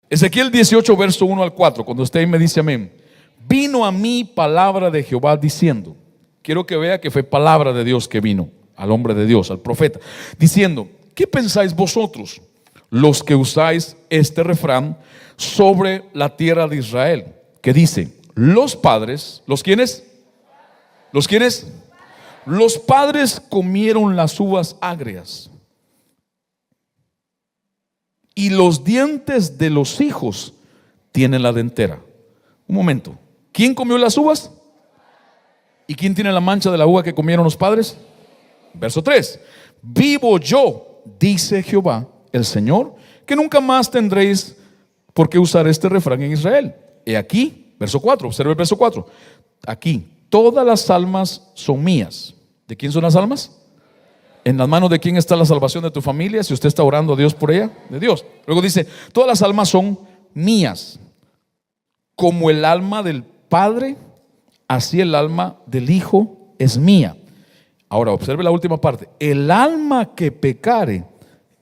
Ezequiel 18, verso 1 al 4. Cuando usted ahí me dice amén. Vino a mí palabra de Jehová diciendo. Quiero que vea que fue palabra de Dios que vino al hombre de Dios, al profeta, diciendo: ¿qué pensáis vosotros, los que usáis este refrán sobre la tierra de Israel? Que dice: los padres, ¿los quiénes? ¿Los quiénes? Los padres comieron las uvas agrias, y los dientes de los hijos tienen la dentera. Un momento, ¿quién comió las uvas? ¿Y quién tiene la mancha de la uva que comieron los padres? Verso 3: vivo yo, dice Jehová el Señor, que nunca más tendréis por qué usar este refrán en Israel. He aquí, verso 4, observe el verso 4. Aquí, todas las almas son mías. ¿De quién son las almas? ¿En las manos de quién está la salvación de tu familia? Si usted está orando a Dios por ella, de Dios. Luego dice: todas las almas son mías. Como el alma del Padre, así el alma del Hijo es mía. Ahora observe la última parte: el alma que pecare,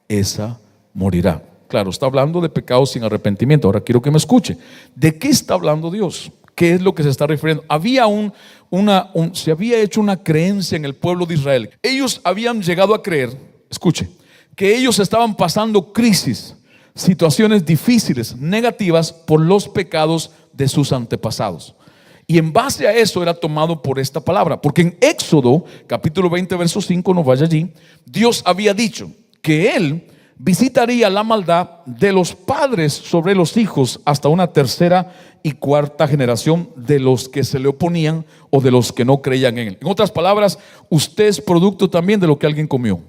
esa morirá. Claro, está hablando de pecados sin arrepentimiento. Ahora quiero que me escuche. ¿De qué está hablando Dios? ¿Qué es lo que se está refiriendo? Se había hecho una creencia en el pueblo de Israel. Ellos habían llegado a creer, escuche, que ellos estaban pasando crisis, situaciones difíciles, negativas, por los pecados de sus antepasados. Y en base a eso era tomado por esta palabra. Porque en Éxodo capítulo 20 verso 5, no vaya allí, Dios había dicho que Él visitaría la maldad de los padres sobre los hijos hasta una tercera y cuarta generación de los que se le oponían o de los que no creían en Él. En otras palabras, usted es producto también de lo que alguien comió.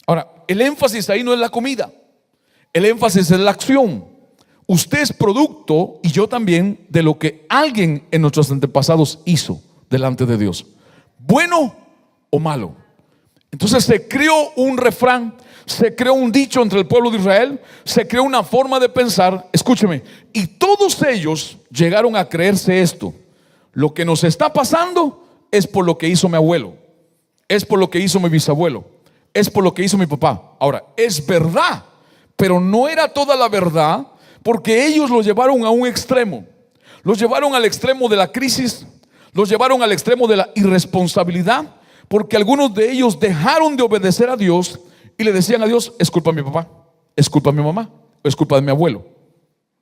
Ahora, el énfasis ahí no es la comida, el énfasis es la acción. Usted es producto, y yo también, de lo que alguien en nuestros antepasados hizo delante de Dios, bueno o malo. Entonces se creó un refrán, se creó un dicho entre el pueblo de Israel, se creó una forma de pensar, escúcheme, y todos ellos llegaron a creerse esto: lo que nos está pasando es por lo que hizo mi abuelo, es por lo que hizo mi bisabuelo, es por lo que hizo mi papá. Ahora, es verdad, pero no era toda la verdad, porque ellos lo llevaron a un extremo. Los llevaron al extremo de la crisis, los llevaron al extremo de la irresponsabilidad, porque algunos de ellos dejaron de obedecer a Dios y le decían a Dios: es culpa de mi papá, es culpa de mi mamá, es culpa de mi abuelo.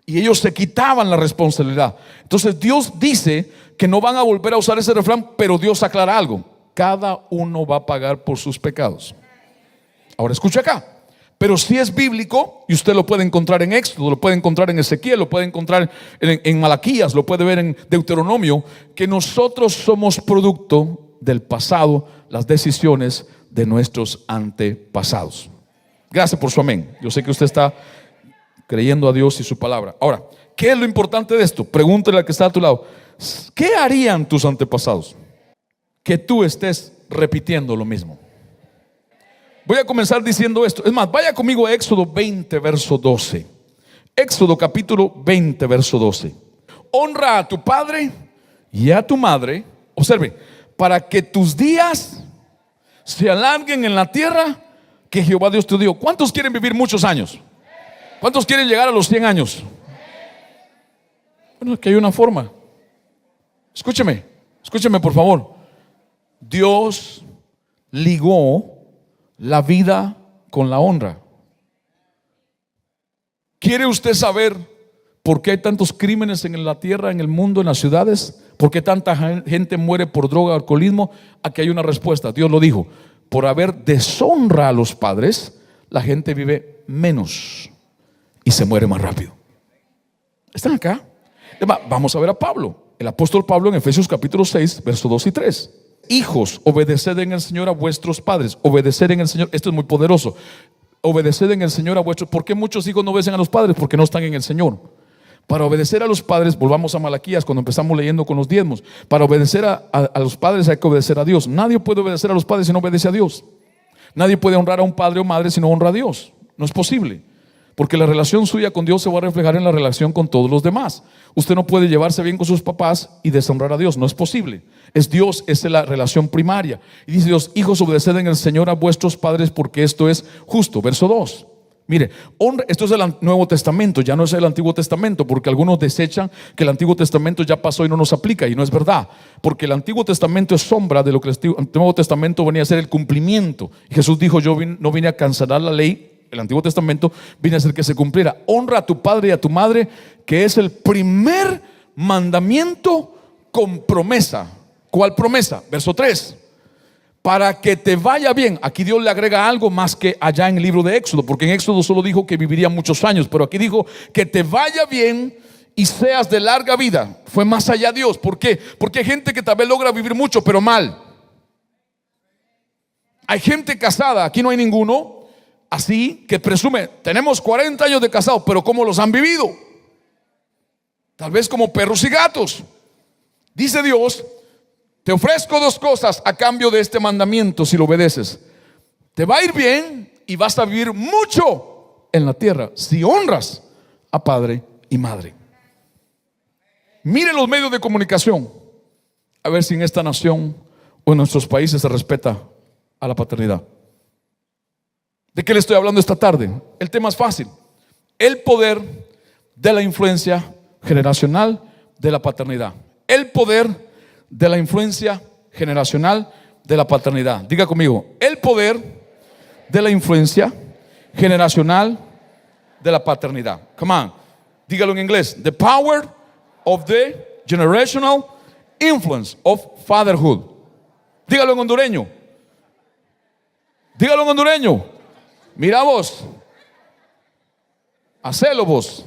Y ellos se quitaban la responsabilidad. Entonces Dios dice que no van a volver a usar ese refrán, pero Dios aclara algo: cada uno va a pagar por sus pecados. Ahora escucha acá. Pero si es bíblico, y usted lo puede encontrar en Éxodo, lo puede encontrar en Ezequiel, lo puede encontrar en Malaquías, lo puede ver en Deuteronomio, que nosotros somos producto del pasado, las decisiones de nuestros antepasados. Gracias por su amén. Yo sé que usted está creyendo a Dios y su palabra. Ahora, ¿qué es lo importante de esto? Pregúntale al que está a tu lado: ¿qué harían tus antepasados que tú estés repitiendo lo mismo? Voy a comenzar diciendo esto. Es más, vaya conmigo a Éxodo 20 verso 12. Éxodo capítulo 20 verso 12. Honra a tu padre y a tu madre, observe, para que tus días se alarguen en la tierra que Jehová Dios te dio. ¿Cuántos quieren vivir muchos años? ¿Cuántos quieren llegar a los 100 años? Bueno, que hay una forma. Escúcheme por favor. Dios ligó la vida con la honra. ¿Quiere usted saber por qué hay tantos crímenes en la tierra, en el mundo, en las ciudades? ¿Por qué tanta gente muere por droga o alcoholismo? Aquí hay una respuesta. Dios lo dijo: por haber deshonra a los padres, la gente vive menos y se muere más rápido. ¿Están acá? Vamos a ver a Pablo, el apóstol Pablo, en Efesios capítulo 6 versos 2 y 3. Hijos, obedeced en el Señor a vuestros padres. Obedecer en el Señor, esto es muy poderoso. Obedeced en el Señor a vuestros. ¿Por qué muchos hijos no obedecen a los padres? Porque no están en el Señor. Para obedecer a los padres, volvamos a Malaquías cuando empezamos leyendo con los diezmos. Para obedecer a los padres hay que obedecer a Dios. Nadie puede obedecer a los padres si no obedece a Dios. Nadie puede honrar a un padre o madre si no honra a Dios. No es posible. Porque la relación suya con Dios se va a reflejar en la relación con todos los demás. Usted no puede llevarse bien con sus papás y deshonrar a Dios, no es posible. Es Dios, esa es la relación primaria. Y dice Dios: hijos, obedeced en el Señor a vuestros padres, porque esto es justo. Verso 2. Mire, honra, esto es el Nuevo Testamento, ya no es el Antiguo Testamento, porque algunos desechan que el Antiguo Testamento ya pasó y no nos aplica, y no es verdad, porque el Antiguo Testamento es sombra de lo que el Nuevo Testamento venía a ser el cumplimiento. Y Jesús dijo: yo no vine a cancelar la ley, el Antiguo Testamento, vine a hacer que se cumpliera. Honra a tu padre y a tu madre, que es el primer mandamiento con promesa. ¿Cuál promesa? Verso 3. Para que te vaya bien. Aquí Dios le agrega algo más que allá en el libro de Éxodo, porque en Éxodo solo dijo que viviría muchos años, pero aquí dijo que te vaya bien y seas de larga vida. Fue más allá Dios. ¿Por qué? Porque hay gente que tal vez logra vivir mucho, pero mal. Hay gente casada, aquí no hay ninguno así, que presume: tenemos 40 años de casados, pero ¿cómo los han vivido? Tal vez como perros y gatos. Dice Dios: te ofrezco dos cosas a cambio de este mandamiento si lo obedeces. Te va a ir bien y vas a vivir mucho en la tierra si honras a padre y madre. Miren los medios de comunicación, a ver si en esta nación o en nuestros países se respeta a la paternidad. ¿De qué le estoy hablando esta tarde? El tema es fácil: el poder de la influencia generacional de la paternidad. El poder de la influencia generacional de la paternidad. Diga conmigo: el poder de la influencia generacional de la paternidad. Come on, dígalo en inglés: the power of the generational influence of fatherhood. Dígalo en hondureño. Dígalo en hondureño. Mira vos, hacelo vos.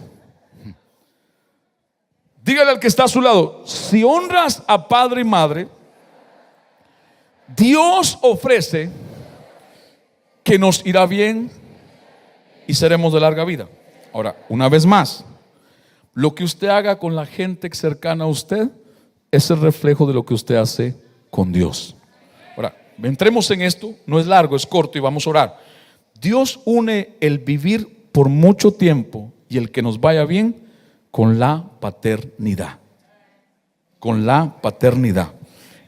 Dígale al que está a su lado: si honras a padre y madre, Dios ofrece que nos irá bien y seremos de larga vida. Ahora, una vez más, lo que usted haga con la gente cercana a usted es el reflejo de lo que usted hace con Dios. Ahora, entremos en esto, no es largo, es corto, y vamos a orar. Dios une el vivir por mucho tiempo y el que nos vaya bien con la paternidad. Con la paternidad.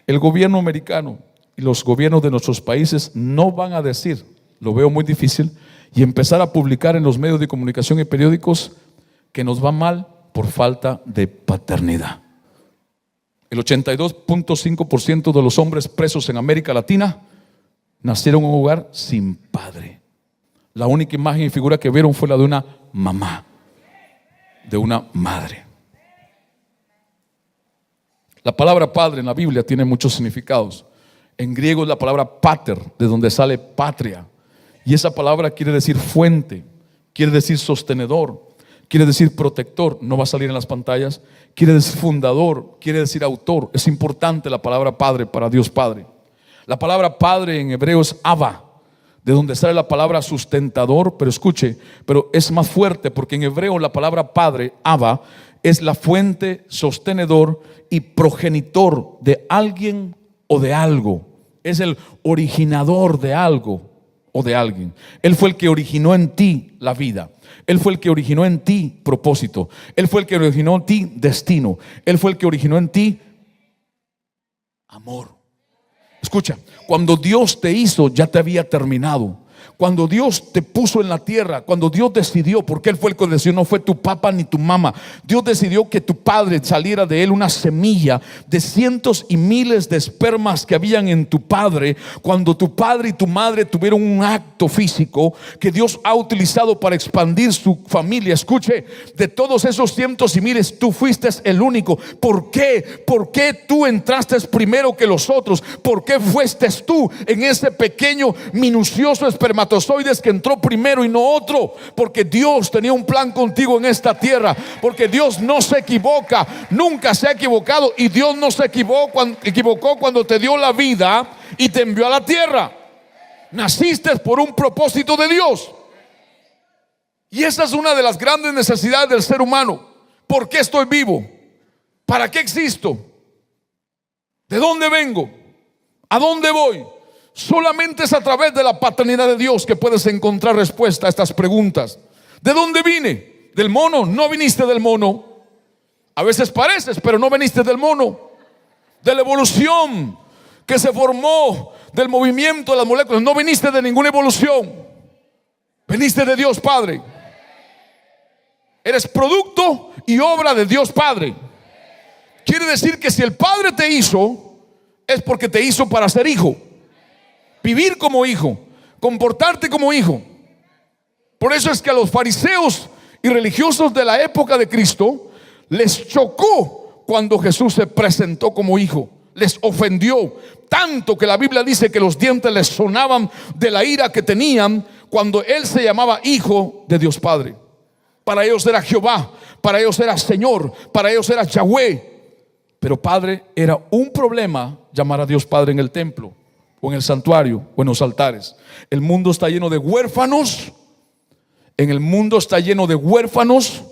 El gobierno americano y los gobiernos de nuestros países no van a decir, lo veo muy difícil, y empezar a publicar en los medios de comunicación y periódicos que nos va mal por falta de paternidad. El 82.5% de los hombres presos en América Latina nacieron en un hogar sin padre. La única imagen y figura que vieron fue la de una mamá, de una madre. La palabra padre en la Biblia tiene muchos significados. En griego es la palabra pater, de donde sale patria, y esa palabra quiere decir fuente, quiere decir sostenedor, quiere decir protector. No va a salir en las pantallas. Quiere decir fundador, quiere decir autor. Es importante la palabra padre para Dios Padre. La palabra padre en hebreo es Abba, de donde sale la palabra sustentador. Pero escuche, pero es más fuerte, porque en hebreo la palabra padre, Abba, es la fuente, sostenedor y progenitor de alguien o de algo. Es el originador de algo o de alguien. Él fue el que originó en ti la vida. Él fue el que originó en ti propósito. Él fue el que originó en ti destino. Él fue el que originó en ti amor. Escucha, cuando Dios te hizo, ya te había terminado. Cuando Dios te puso en la tierra, cuando Dios decidió, porque Él fue el que decidió, no fue tu papá ni tu mamá. Dios decidió que tu padre saliera de él una semilla de cientos y miles de espermas que habían en tu padre. Cuando tu padre y tu madre tuvieron un acto físico que Dios ha utilizado para expandir su familia. Escuche, de todos esos cientos y miles, tú fuiste el único. ¿Por qué? ¿Por qué tú entraste primero que los otros? ¿Por qué fuiste tú en ese pequeño, minucioso espermatozoides que entró primero y no otro? Porque Dios tenía un plan contigo en esta tierra. Porque Dios no se equivoca, nunca se ha equivocado. Y Dios no se equivocó cuando te dio la vida y te envió a la tierra. Naciste por un propósito de Dios. Y esa es una de las grandes necesidades del ser humano. ¿Por qué estoy vivo? ¿Para qué existo? ¿De dónde vengo? ¿A dónde voy? Solamente es a través de la paternidad de Dios que puedes encontrar respuesta a estas preguntas. ¿De dónde vine? ¿Del mono? No viniste del mono. A veces pareces, pero no viniste del mono. De la evolución que se formó del movimiento de las moléculas. No viniste de ninguna evolución. Veniste de Dios Padre. Eres producto y obra de Dios Padre. Quiere decir que si el Padre te hizo, es porque te hizo para ser hijo, vivir como hijo, comportarte como hijo. Por eso es que a los fariseos y religiosos de la época de Cristo les chocó cuando Jesús se presentó como hijo. Les ofendió tanto que la Biblia dice que los dientes les sonaban de la ira que tenían cuando Él se llamaba hijo de Dios Padre. Para ellos era Jehová, para ellos era Señor, para ellos era Yahweh. Pero Padre era un problema llamar a Dios Padre en el templo, o en el santuario, o en los altares. El mundo está lleno de huérfanos. En el mundo está lleno de huérfanos.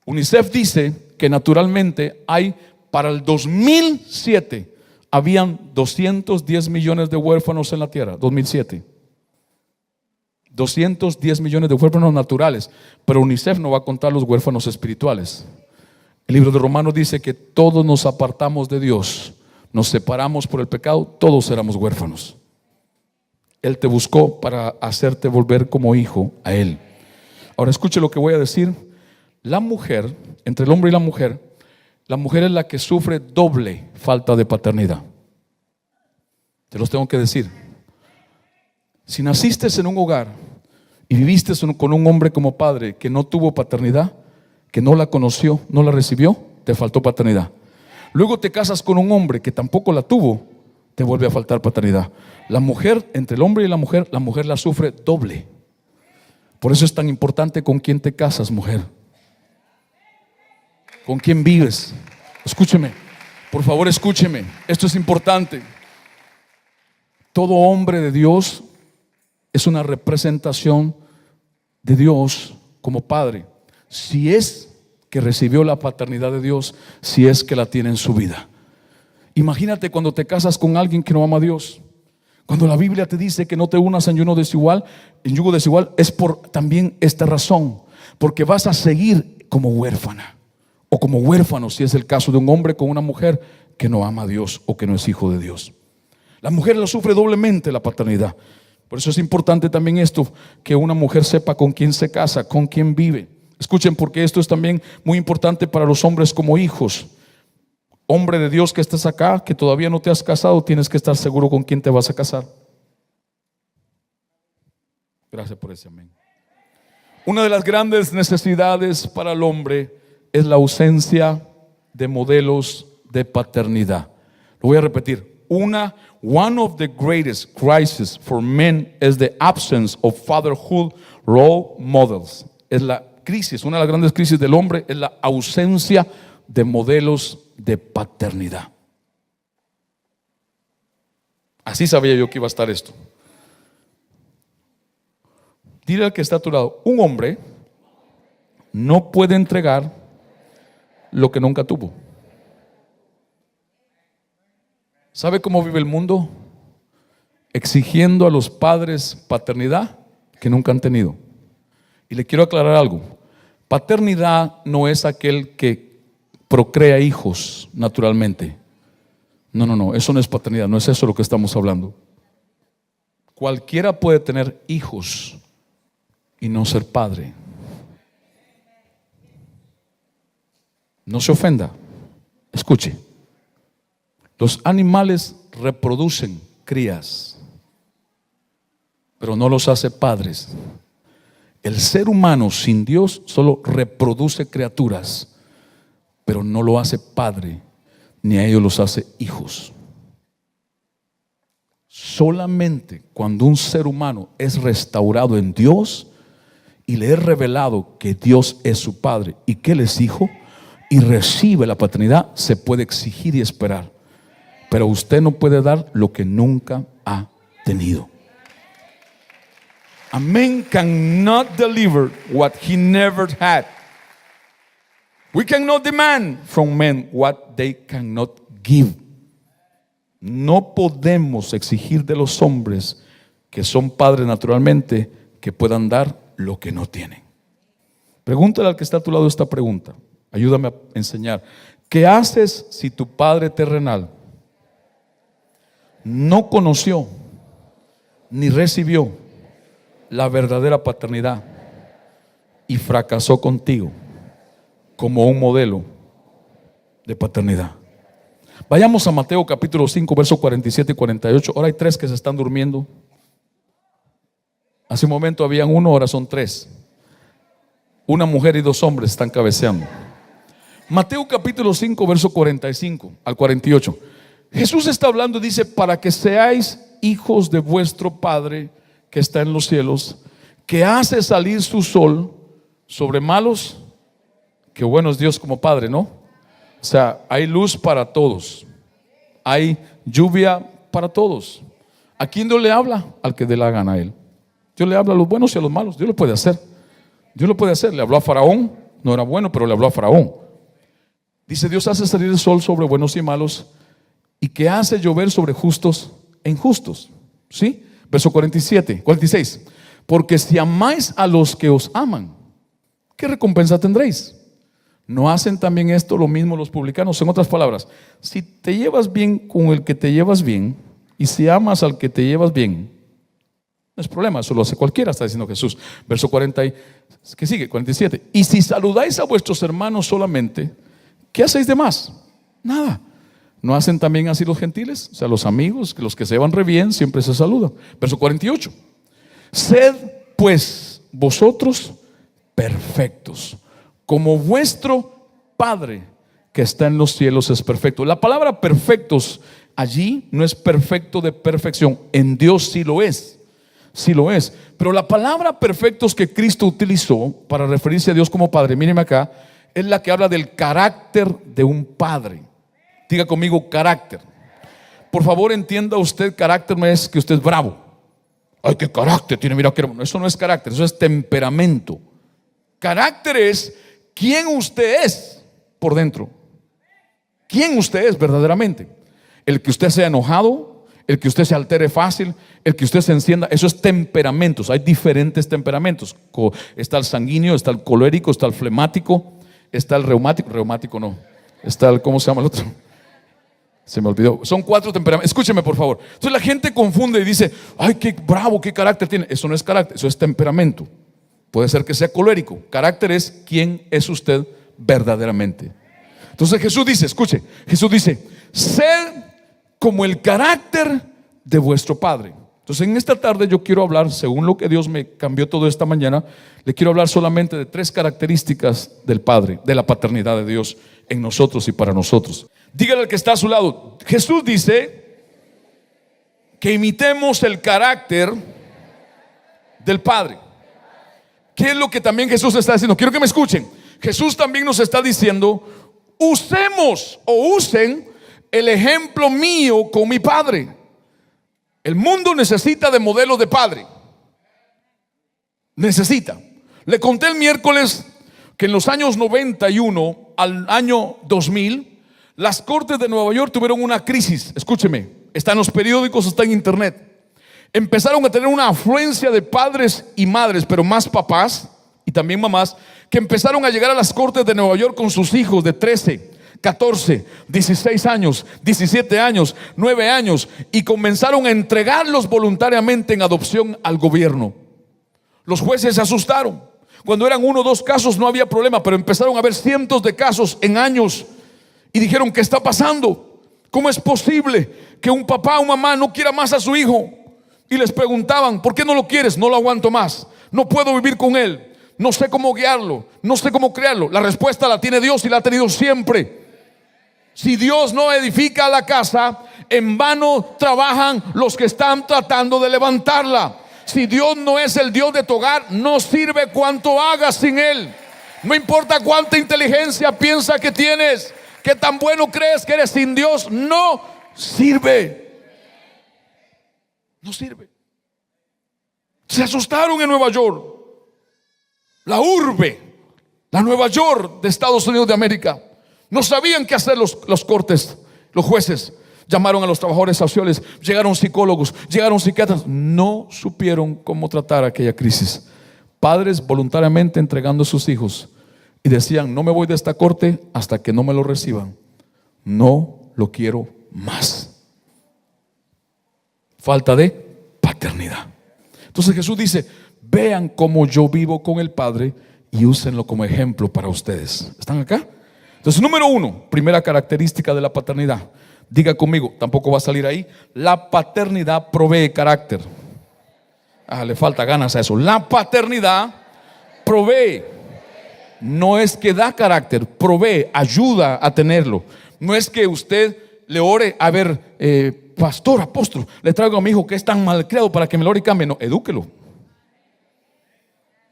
UNICEF dice que naturalmente hay, para el 2007 habían 210 millones de huérfanos en la tierra. 2007 210 millones de huérfanos naturales. Pero UNICEF no va a contar los huérfanos espirituales. El libro de Romanos dice que todos nos apartamos de Dios, nos separamos por el pecado, todos éramos huérfanos. Él te buscó para hacerte volver como hijo a Él. Ahora escuche lo que voy a decir. La mujer, entre el hombre y la mujer es la que sufre doble falta de paternidad. Te los tengo que decir. Si naciste en un hogar y viviste con un hombre como padre que no tuvo paternidad, que no la conoció, no la recibió, te faltó paternidad. Luego te casas con un hombre que tampoco la tuvo, te vuelve a faltar paternidad. La mujer, entre el hombre y la mujer la sufre doble. Por eso es tan importante con quién te casas, mujer. ¿Con quién vives? Escúcheme, por favor, escúcheme. Esto es importante. Todo hombre de Dios es una representación de Dios como padre. Si es que recibió la paternidad de Dios, si es que la tiene en su vida. Imagínate cuando te casas con alguien que no ama a Dios. Cuando la Biblia te dice que no te unas en yugo desigual, es por también esta razón, porque vas a seguir como huérfana o como huérfano, si es el caso de un hombre con una mujer que no ama a Dios o que no es hijo de Dios. La mujer lo sufre doblemente, la paternidad. Por eso es importante también esto, que una mujer sepa con quién se casa, con quién vive. Escuchen, porque esto es también muy importante para los hombres como hijos. Hombre de Dios que estás acá, que todavía no te has casado, tienes que estar seguro con quién te vas a casar. Gracias por ese amén. Una de las grandes necesidades para el hombre es la ausencia de modelos de paternidad. Lo voy a repetir. One of the greatest crises for men is the absence of fatherhood role models. Es la crisis, una de las grandes crisis del hombre es la ausencia de modelos de paternidad. Así sabía yo que iba a estar esto. Dile al que está a tu lado: un hombre no puede entregar lo que nunca tuvo. ¿Sabe cómo vive el mundo? Exigiendo a los padres paternidad que nunca han tenido. Y le quiero aclarar algo. Paternidad no es aquel que procrea hijos naturalmente. No, eso no es paternidad, no es eso lo que estamos hablando. Cualquiera puede tener hijos y no ser padre. No se ofenda, escuche. Los animales reproducen crías, pero no los hace padres. El ser humano sin Dios solo reproduce criaturas, pero no lo hace padre, ni a ellos los hace hijos. Solamente cuando un ser humano es restaurado en Dios y le es revelado que Dios es su padre y que Él es hijo y recibe la paternidad, se puede exigir y esperar. Pero usted no puede dar lo que nunca ha tenido. A man cannot deliver what he never had. We cannot demand from men what they cannot give. No podemos exigir de los hombres que son padres naturalmente que puedan dar lo que no tienen. Pregúntale al que está a tu lado esta pregunta. Ayúdame a enseñar. ¿Qué haces si tu padre terrenal no conoció ni recibió la verdadera paternidad y fracasó contigo como un modelo de paternidad. Vayamos a Mateo capítulo 5, versos 47 y 48. Ahora hay 3 que se están durmiendo. Hace un momento habían 1, ahora son 3. Una mujer y 2 hombres están cabeceando. Mateo capítulo 5, verso 45 al 48. Jesús está hablando y dice: para que seáis hijos de vuestro Padre que está en los cielos, que hace salir su sol sobre malos. Qué bueno es Dios como Padre, ¿no? O sea, hay luz para todos, hay lluvia para todos. ¿A quién Dios le habla? Al que dé la gana a Él. Dios le habla a los buenos y a los malos. Dios lo puede hacer. Dios lo puede hacer. Le habló a Faraón, no era bueno, pero le habló a Faraón. Dice: Dios hace salir el sol sobre buenos y malos, y que hace llover sobre justos e injustos. ¿Sí? Verso 46. Porque si amáis a los que os aman, ¿qué recompensa tendréis? ¿No hacen también esto lo mismo los publicanos? En otras palabras, si te llevas bien con el que te llevas bien, y si amas al que te llevas bien, no es problema, eso lo hace cualquiera, está diciendo Jesús. Verso 40, ¿qué sigue? 47. Y si saludáis a vuestros hermanos solamente, ¿qué hacéis de más? Nada. ¿No hacen también así los gentiles? O sea, los amigos, los que se llevan re bien, siempre se saludan. Verso 48. Sed pues vosotros perfectos, como vuestro Padre que está en los cielos es perfecto. La palabra perfectos allí no es perfecto de perfección. En Dios sí lo es. Sí lo es. Pero la palabra perfectos que Cristo utilizó para referirse a Dios como Padre, míreme acá, es la que habla del carácter de un padre. Diga conmigo: carácter. Por favor, entienda usted, carácter no es que usted es bravo. Ay, qué carácter tiene, mira qué hermano. Eso no es carácter, eso es temperamento. Carácter es quién usted es por dentro. Quién usted es verdaderamente. El que usted sea enojado, el que usted se altere fácil, el que usted se encienda, eso es temperamentos. Hay diferentes temperamentos. Está el sanguíneo, está el colérico, está el flemático, está el reumático no, está el, ¿cómo se llama el otro? Se me olvidó. Son 4 temperamentos. Escúcheme por favor. Entonces la gente confunde y dice: ay, qué bravo, qué carácter tiene. Eso no es carácter, eso es temperamento. Puede ser que sea colérico. Carácter es quién es usted verdaderamente. Entonces Jesús dice, escuche, Jesús dice: sed como el carácter de vuestro Padre. Entonces en esta tarde yo quiero hablar, según lo que Dios me cambió todo esta mañana, le quiero hablar solamente de 3 características del Padre, de la paternidad de Dios en nosotros y para nosotros. Dígale al que está a su lado: Jesús dice que imitemos el carácter del Padre. ¿Qué es lo que también Jesús está diciendo? Quiero que me escuchen. Jesús también nos está diciendo: usemos o usen el ejemplo mío con mi Padre. El mundo necesita de modelos de padre. Necesita. Le conté el miércoles que en los años 91 al año 2000, las cortes de Nueva York tuvieron una crisis. Escúcheme, está en los periódicos, está en internet. Empezaron a tener una afluencia de padres y madres, pero más papás y también mamás, que empezaron a llegar a las cortes de Nueva York con sus hijos de 13, 14, 16 años, 17 años, 9 años, y comenzaron a entregarlos voluntariamente en adopción al gobierno. Los jueces se asustaron. Cuando eran 1 o 2 casos no había problema, pero empezaron a haber cientos de casos en años y dijeron: ¿qué está pasando? ¿Cómo es posible que un papá o mamá no quiera más a su hijo? Y les preguntaban: ¿por qué no lo quieres? No lo aguanto más, no puedo vivir con él, no sé cómo guiarlo, no sé cómo criarlo. La respuesta la tiene Dios y la ha tenido siempre. Si Dios no edifica la casa, en vano trabajan los que están tratando de levantarla. Si Dios no es el Dios de tu hogar, no sirve cuanto hagas sin Él. No importa cuánta inteligencia piensas que tienes, qué tan bueno crees que eres, sin Dios no sirve. No sirve. Se asustaron en Nueva York, la urbe, la Nueva York de Estados Unidos de América. No sabían qué hacer los cortes, los jueces. Llamaron a los trabajadores sociales, llegaron psicólogos, llegaron psiquiatras. No supieron cómo tratar aquella crisis. Padres voluntariamente entregando a sus hijos y decían: no me voy de esta corte hasta que no me lo reciban. No lo quiero más. Falta de paternidad. Entonces Jesús dice: vean cómo yo vivo con el Padre y úsenlo como ejemplo para ustedes. ¿Están acá? Entonces, número 1, primera característica de la paternidad. Diga conmigo, tampoco va a salir ahí. La paternidad provee carácter. Le falta ganas a eso. La paternidad provee. No es que da carácter, provee, ayuda a tenerlo. No es que usted le ore, a ver, pastor, apóstol, le traigo a mi hijo que es tan malcriado para que me lo ore y cambie. No, edúquelo.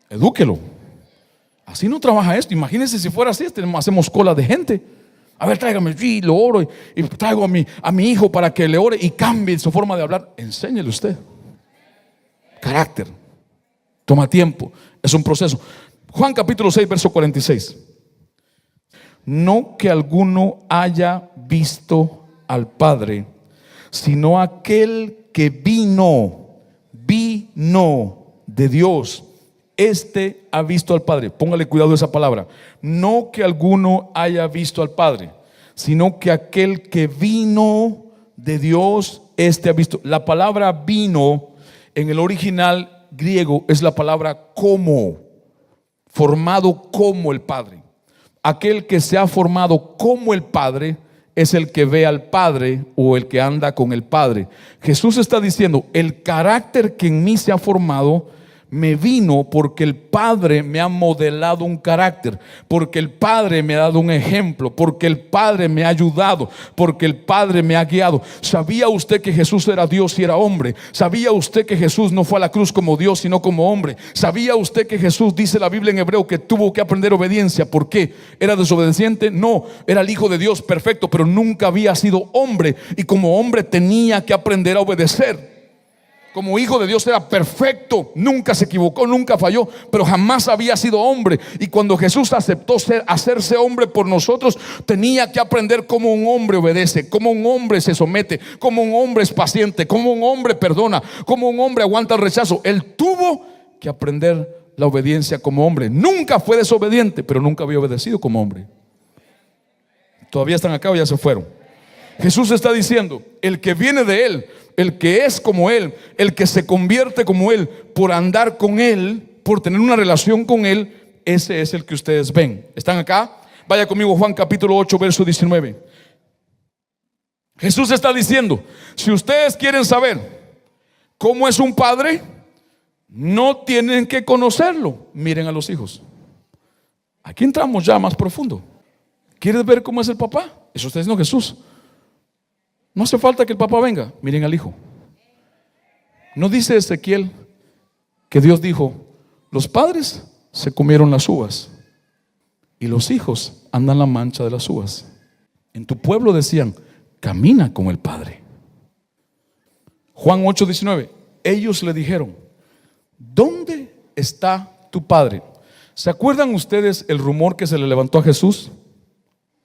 Edúquelo. Así no trabaja esto. Imagínense si fuera así, hacemos cola de gente. A ver, tráigame, sí, lo oro y traigo a mi hijo para que le ore y cambie su forma de hablar. Enséñele usted. Carácter. Toma tiempo. Es un proceso. Juan capítulo 6, verso 46. No que alguno haya visto al Padre, sino aquel que vino de Dios. Este ha visto al Padre. Póngale cuidado a esa palabra. No que alguno haya visto al Padre, sino que aquel que vino de Dios, este ha visto. La palabra vino en el original griego es la palabra como, formado como el Padre. Aquel que se ha formado como el Padre es el que ve al Padre o el que anda con el Padre. Jesús está diciendo, el carácter que en mí se ha formado me vino porque el Padre me ha modelado un carácter, porque el Padre me ha dado un ejemplo, porque el Padre me ha ayudado, porque el Padre me ha guiado. ¿Sabía usted que Jesús era Dios y era hombre? ¿Sabía usted que Jesús no fue a la cruz como Dios sino como hombre? ¿Sabía usted que Jesús, dice la Biblia en hebreo, que tuvo que aprender obediencia? ¿Por qué? ¿Era desobediente? No, era el Hijo de Dios perfecto, pero nunca había sido hombre, y como hombre tenía que aprender a obedecer. Como hijo de Dios era perfecto, nunca se equivocó, nunca falló, pero jamás había sido hombre. Y cuando Jesús aceptó hacerse hombre por nosotros, tenía que aprender cómo un hombre obedece, cómo un hombre se somete, cómo un hombre es paciente, cómo un hombre perdona, cómo un hombre aguanta el rechazo. Él tuvo que aprender la obediencia como hombre. Nunca fue desobediente, pero nunca había obedecido como hombre. ¿Todavía están acá o ya se fueron? Jesús está diciendo, el que viene de Él, el que es como Él, el que se convierte como Él, por andar con Él, por tener una relación con Él, ese es el que ustedes ven. ¿Están acá? Vaya conmigo, Juan capítulo 8, verso 19. Jesús está diciendo, si ustedes quieren saber cómo es un padre, no tienen que conocerlo. Miren a los hijos. Aquí entramos ya más profundo. ¿Quieres ver cómo es el papá? Eso está diciendo Jesús. No hace falta que el papá venga. Miren al hijo. No dice Ezequiel que Dios dijo, los padres se comieron las uvas y los hijos andan la mancha de las uvas. En tu pueblo decían, camina como el Padre. Juan 8:19. Ellos le dijeron, ¿dónde está tu padre? ¿Se acuerdan ustedes el rumor que se le levantó a Jesús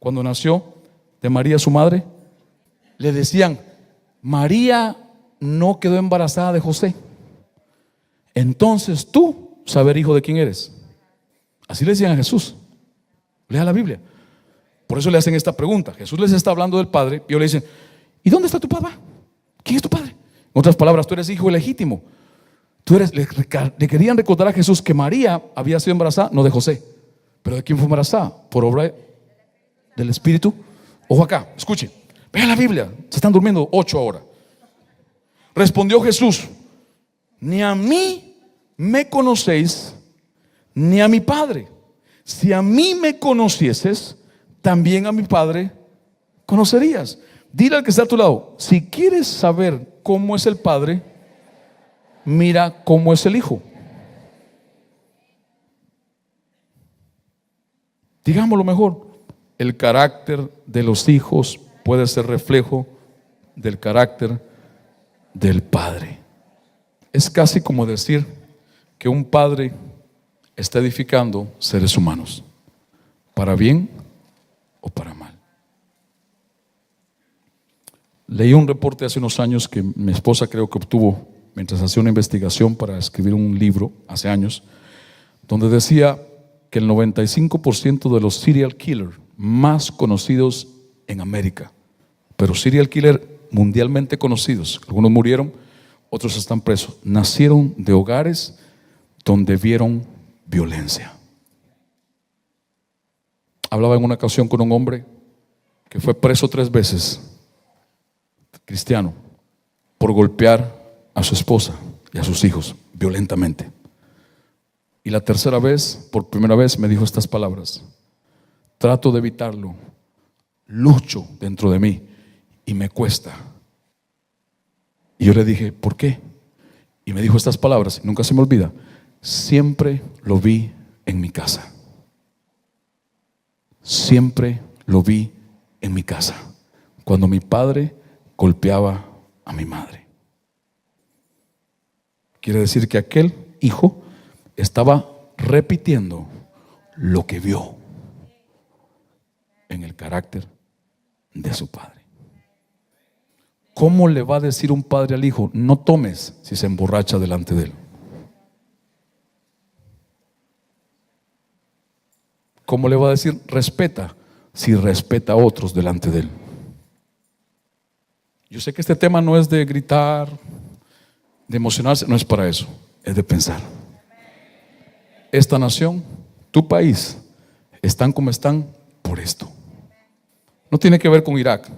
cuando nació de María su madre? Le decían, María no quedó embarazada de José. Entonces tú saber hijo de quién eres. Así le decían a Jesús. Lea la Biblia. Por eso le hacen esta pregunta. Jesús les está hablando del Padre y ellos le dicen, ¿y dónde está tu papá? ¿Quién es tu padre? En otras palabras, tú eres hijo ilegítimo. Le querían recordar a Jesús que María había sido embarazada, no de José. ¿Pero de quién fue embarazada? Por obra del Espíritu. Ojo acá, escuche. Vean la Biblia, se están durmiendo 8 ahora. Respondió Jesús, ni a mí me conocéis, ni a mi Padre. Si a mí me conocieses, también a mi Padre conocerías. Dile al que está a tu lado, si quieres saber cómo es el Padre, mira cómo es el Hijo. Digámoslo mejor, el carácter de los hijos puede ser reflejo del carácter del Padre. Es casi como decir que un padre está edificando seres humanos, para bien o para mal. Leí un reporte hace unos años que mi esposa creo que obtuvo mientras hacía una investigación para escribir un libro hace años, donde decía que el 95% de los serial killers más conocidos en América, pero serial killers mundialmente conocidos, algunos murieron, otros están presos, nacieron de hogares donde vieron violencia. Hablaba en una ocasión con un hombre que fue preso 3 veces, cristiano, por golpear a su esposa y a sus hijos violentamente. Y la tercera vez, por primera vez, me dijo estas palabras: trato de evitarlo, lucho dentro de mí y me cuesta. Y yo le dije, ¿por qué? Y me dijo estas palabras, y nunca se me olvida: siempre lo vi en mi casa. Siempre lo vi en mi casa, cuando mi padre golpeaba a mi madre. Quiere decir que aquel hijo estaba repitiendo lo que vio en el carácter de su padre. ¿Cómo le va a decir un padre al hijo: no tomes, si se emborracha delante de él? ¿Cómo le va a decir respeta, si respeta a otros delante de él? Yo sé que este tema no es de gritar, de emocionarse, no es para eso, es de pensar. Esta nación, tu país, están como están por esto. No tiene que ver con Irak,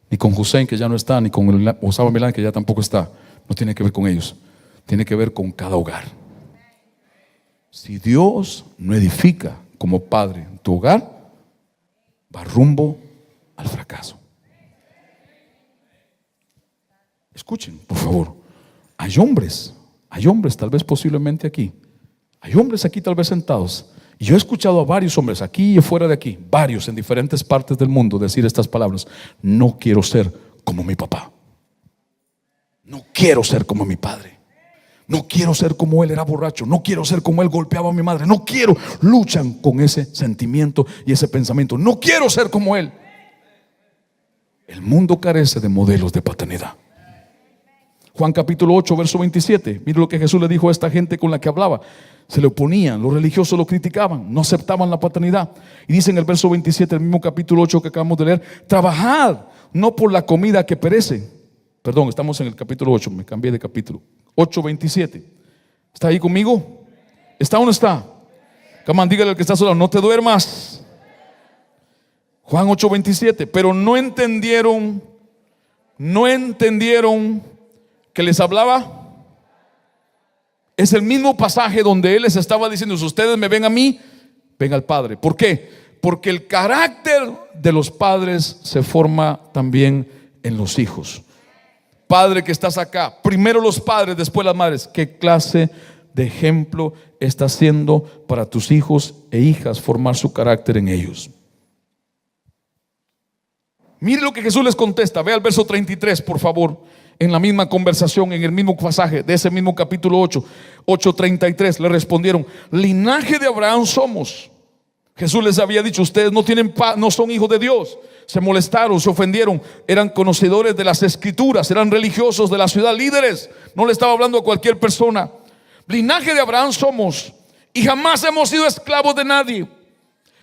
ni con Hussein, que ya no está, ni con Osama Bin Laden, que ya tampoco está. No tiene que ver con ellos, tiene que ver con cada hogar. Si Dios no edifica como padre en tu hogar, va rumbo al fracaso. Escuchen, por favor. Hay hombres tal vez posiblemente aquí. Hay hombres aquí tal vez sentados. Y yo he escuchado a varios hombres aquí y fuera de aquí, varios en diferentes partes del mundo, decir estas palabras: no quiero ser como mi papá. No quiero ser como mi padre. No quiero ser como él, era borracho. No quiero ser como él, golpeaba a mi madre. No quiero. Luchan con ese sentimiento y ese pensamiento. No quiero ser como él. El mundo carece de modelos de paternidad. Juan capítulo 8, verso 27. Mire lo que Jesús le dijo a esta gente con la que hablaba. Se le oponían, los religiosos lo criticaban, no aceptaban la paternidad. Y dice en el verso 27, el mismo capítulo 8 que acabamos de leer: trabajad no por la comida que perece. Perdón, estamos en el capítulo 8, me cambié de capítulo. 8:27. ¿Está ahí conmigo? ¿Está o no está? Come on, dígale al que está a su lado: no te duermas. Juan 8:27. Pero no entendieron que les hablaba. Es el mismo pasaje donde él les estaba diciendo: si ustedes me ven a mí, ven al Padre. ¿Por qué? Porque el carácter de los padres se forma también en los hijos. Padre que estás acá, primero los padres, después las madres. ¿Qué clase de ejemplo estás siendo para tus hijos e hijas formar su carácter en ellos? Mire lo que Jesús les contesta. Ve al verso 33, por favor. En la misma conversación, en el mismo pasaje de ese mismo capítulo 8, 8:33, le respondieron: linaje de Abraham somos. Jesús les había dicho: ustedes no son hijos de Dios. Se molestaron, se ofendieron. Eran conocedores de las escrituras, eran religiosos de la ciudad, líderes. No le estaba hablando a cualquier persona. Linaje de Abraham somos y jamás hemos sido esclavos de nadie.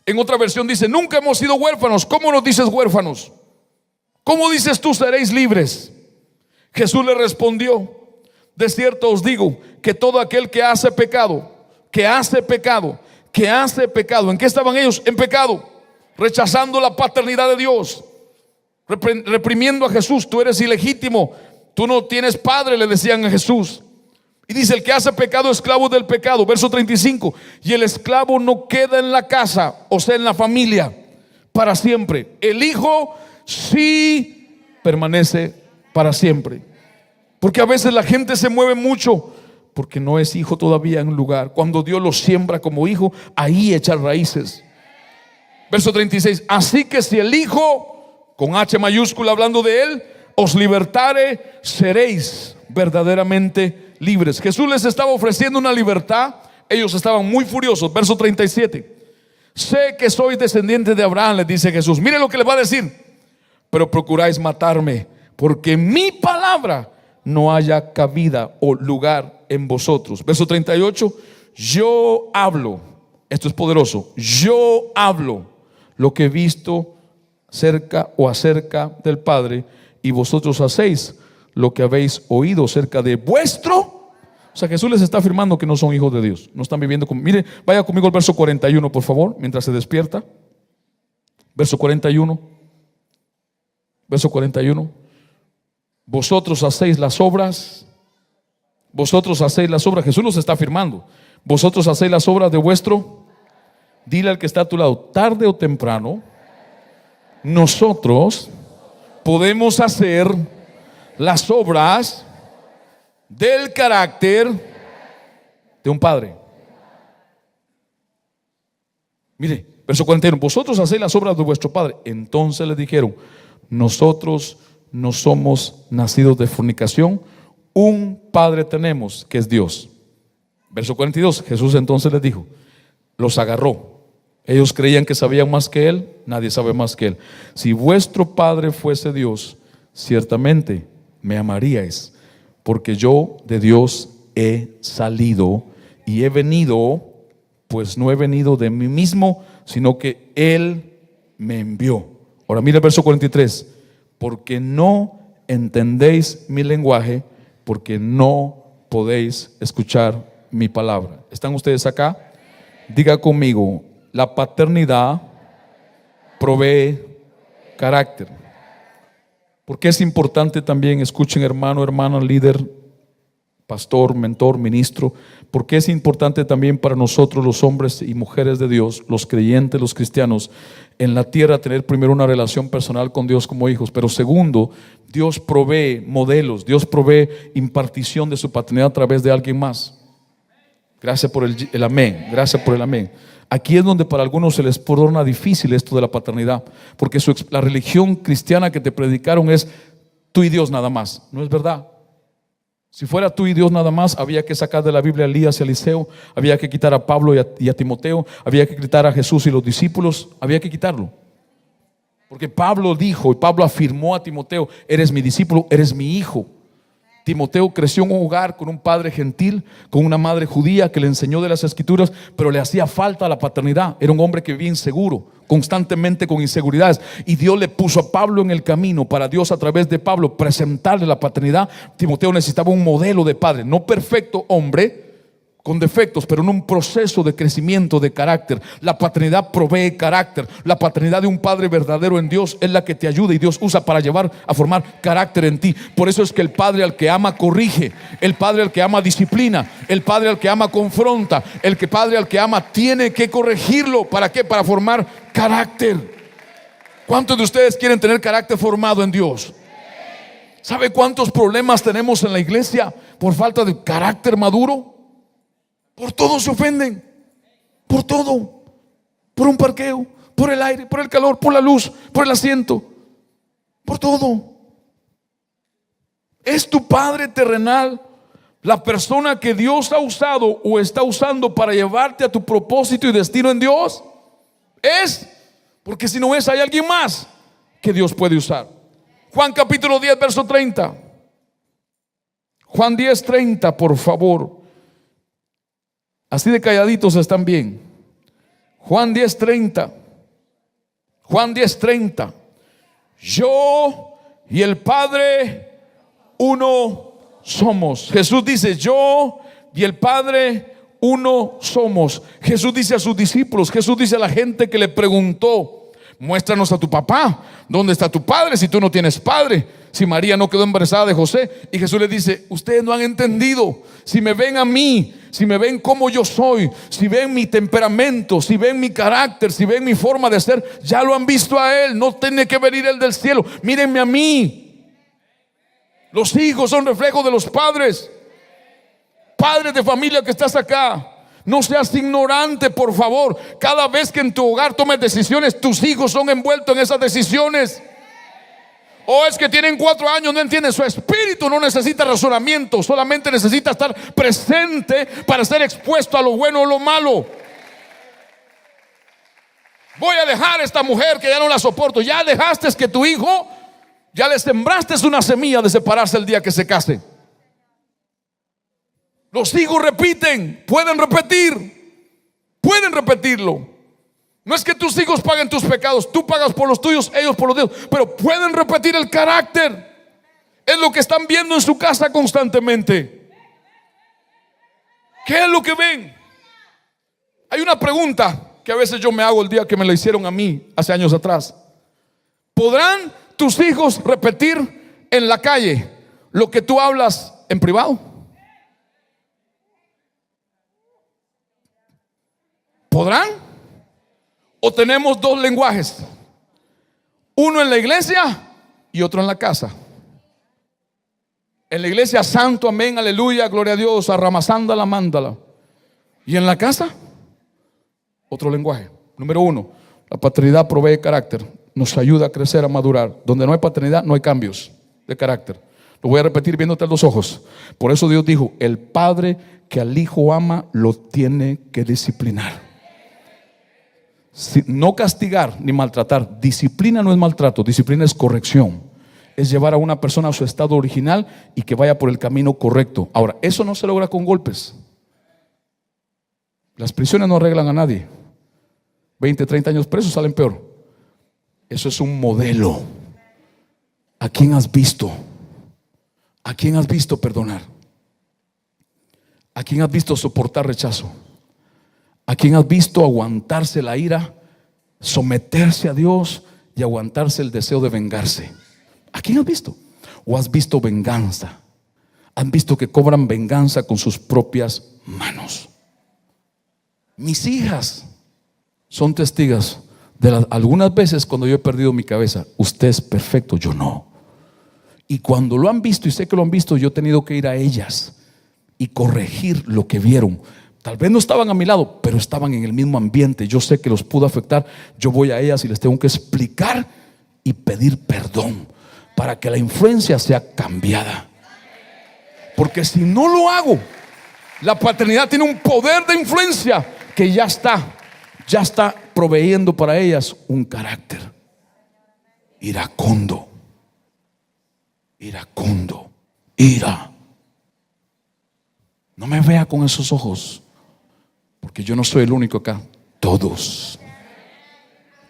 En otra versión dice: nunca hemos sido huérfanos. ¿Cómo nos dices huérfanos? ¿Cómo dices tú seréis libres? Jesús le respondió: de cierto os digo que todo aquel que hace pecado, ¿en qué estaban ellos? En pecado, rechazando la paternidad de Dios, reprimiendo a Jesús. Tú eres ilegítimo, tú no tienes padre, le decían a Jesús. Y dice: el que hace pecado, esclavo del pecado. Verso 35. Y el esclavo no queda en la casa, o sea, en la familia, para siempre. El hijo sí permanece para siempre. Porque a veces la gente se mueve mucho porque no es hijo todavía en un lugar. Cuando Dios lo siembra como hijo, ahí echa raíces. Verso 36. Así que si el hijo, con H mayúscula hablando de él, os libertare, seréis verdaderamente libres. Jesús les estaba ofreciendo una libertad. Ellos estaban muy furiosos. Verso 37. Sé que sois descendientes de Abraham, les dice Jesús. Mire lo que les va a decir: pero procuráis matarme, porque en mi palabra no haya cabida o lugar en vosotros. Verso 38. Yo hablo, esto es poderoso, yo hablo lo que he visto cerca o acerca del Padre, y vosotros hacéis lo que habéis oído cerca de vuestro O sea, Jesús les está afirmando que no son hijos de Dios. No están viviendo como... Mire, vaya conmigo al verso 41, por favor, mientras se despierta. Verso 41. Verso 41. Vosotros hacéis las obras. Vosotros hacéis las obras. Jesús los está afirmando. Vosotros hacéis las obras de vuestro. Dile al que está a tu lado, tarde o temprano, nosotros podemos hacer las obras del carácter de un padre. Mire, verso 41. Vosotros hacéis las obras de vuestro padre. Entonces les dijeron, nosotros no somos nacidos de fornicación, un padre tenemos, que es Dios. Verso 42. Jesús entonces les dijo, los agarró. Ellos creían que sabían más que él. Nadie sabe más que él. Si vuestro padre fuese Dios, ciertamente me amaríais, porque yo de Dios he salido y he venido, pues no he venido de mí mismo, sino que Él me envió. Ahora mira el verso 43. Porque no entendéis mi lenguaje, porque no podéis escuchar mi palabra. ¿Están ustedes acá? Diga conmigo, la paternidad provee carácter. Porque es importante también, escuchen hermano, hermana, líder, pastor, mentor, ministro, porque es importante también para nosotros los hombres y mujeres de Dios, los creyentes, los cristianos en la tierra, tener primero una relación personal con Dios como hijos, pero segundo, Dios provee modelos, Dios provee impartición de su paternidad a través de alguien más. Gracias por el amén, gracias por el amén. Aquí es donde para algunos se les torna difícil esto de la paternidad, porque la religión cristiana que te predicaron es tú y Dios nada más. No es verdad. Si fuera tú y Dios nada más, había que sacar de la Biblia a Elías y a Eliseo, había que quitar a Pablo y a Timoteo, había que quitar a Jesús y los discípulos, había que quitarlo. Porque Pablo dijo y Pablo afirmó a Timoteo, eres mi discípulo, eres mi hijo. Timoteo creció en un hogar con un padre gentil, con una madre judía que le enseñó de las escrituras, pero le hacía falta la paternidad. Era un hombre que vivía inseguro, constantemente con inseguridades, y Dios le puso a Pablo en el camino para Dios a través de Pablo presentarle la paternidad. Timoteo necesitaba un modelo de padre, no perfecto hombre, con defectos, pero en un proceso de crecimiento de carácter. La paternidad provee carácter. La paternidad de un padre verdadero en Dios es la que te ayuda y Dios usa para llevar a formar carácter en ti. Por eso es que el padre al que ama corrige, el padre al que ama disciplina, el padre al que ama confronta, el padre al que ama tiene que corregirlo. ¿Para qué? Para formar carácter. ¿Cuántos de ustedes quieren tener carácter formado en Dios? ¿Sabe cuántos problemas tenemos en la iglesia por falta de carácter maduro? Por todo se ofenden, por todo, por un parqueo, por el aire, por el calor, por la luz, por el asiento, por todo. ¿Es tu padre terrenal la persona que Dios ha usado o está usando para llevarte a tu propósito y destino en Dios? Es, porque si no es, hay alguien más que Dios puede usar. Juan capítulo 10 verso 30. Juan 10, 30, por favor. Así de calladitos están bien. Juan 10, 30. Juan 10, 30. Yo y el Padre uno somos. Jesús dice, yo y el Padre uno somos. Jesús dice a sus discípulos, Jesús dice a la gente que le preguntó, muéstranos a tu papá. ¿Dónde está tu padre si tú no tienes padre? Si María no quedó embarazada de José. Y Jesús les dice, ustedes no han entendido. Si me ven a mí, si me ven como yo soy, si ven mi temperamento, si ven mi carácter, si ven mi forma de ser, ya lo han visto a Él. No tiene que venir Él del cielo. Mírenme a mí. Los hijos son reflejo de los padres. Padres de familia que estás acá, no seas ignorante, por favor. Cada vez que en tu hogar tomes decisiones, tus hijos son envueltos en esas decisiones. O es que tienen 4 años, no entienden. Su espíritu no necesita razonamiento, solamente necesita estar presente para ser expuesto a lo bueno o lo malo. Voy a dejar a esta mujer que ya no la soporto. Ya dejaste que tu hijo, ya le sembraste una semilla de separarse el día que se case. Los hijos repiten, pueden repetirlo. No es que tus hijos paguen tus pecados, tú pagas por los tuyos, ellos por los de ellos, pero pueden repetir el carácter. Es lo que están viendo en su casa constantemente. ¿Qué es lo que ven? Hay una pregunta que a veces yo me hago el día que me la hicieron a mí hace años atrás. ¿Podrán tus hijos repetir en la calle lo que tú hablas en privado? ¿Podrán? ¿O tenemos dos lenguajes? Uno en la iglesia y otro en la casa. En la iglesia, santo, amén, aleluya, gloria a Dios, arramasándala, mándala. Y en la casa, otro lenguaje. Número uno, la paternidad provee carácter, nos ayuda a crecer, a madurar. Donde no hay paternidad, no hay cambios de carácter. Lo voy a repetir viéndote a los ojos. Por eso Dios dijo: el padre que al hijo ama, lo tiene que disciplinar. No castigar ni maltratar. Disciplina no es maltrato, disciplina es corrección. Es llevar a una persona a su estado original y que vaya por el camino correcto. Ahora, eso no se logra con golpes. Las prisiones no arreglan a nadie. 20, 30 años presos salen peor. Eso es un modelo. ¿A quién has visto? ¿A quién has visto perdonar? ¿A quién has visto soportar rechazo? ¿A quién has visto aguantarse la ira, someterse a Dios y aguantarse el deseo de vengarse? ¿A quién has visto? ¿O has visto venganza? ¿Han visto que cobran venganza con sus propias manos? Mis hijas son testigas de algunas veces cuando yo he perdido mi cabeza. Usted es perfecto, yo no. Y cuando lo han visto, y sé que lo han visto, yo he tenido que ir a ellas y corregir lo que vieron. Tal vez no estaban a mi lado, pero estaban en el mismo ambiente. Yo sé que los pudo afectar. Yo voy a ellas y les tengo que explicar y pedir perdón para que la influencia sea cambiada. Porque si no lo hago, la paternidad tiene un poder de influencia que ya está proveyendo para ellas un carácter iracundo, ira. No me vea con esos ojos, porque yo no soy el único acá. Todos,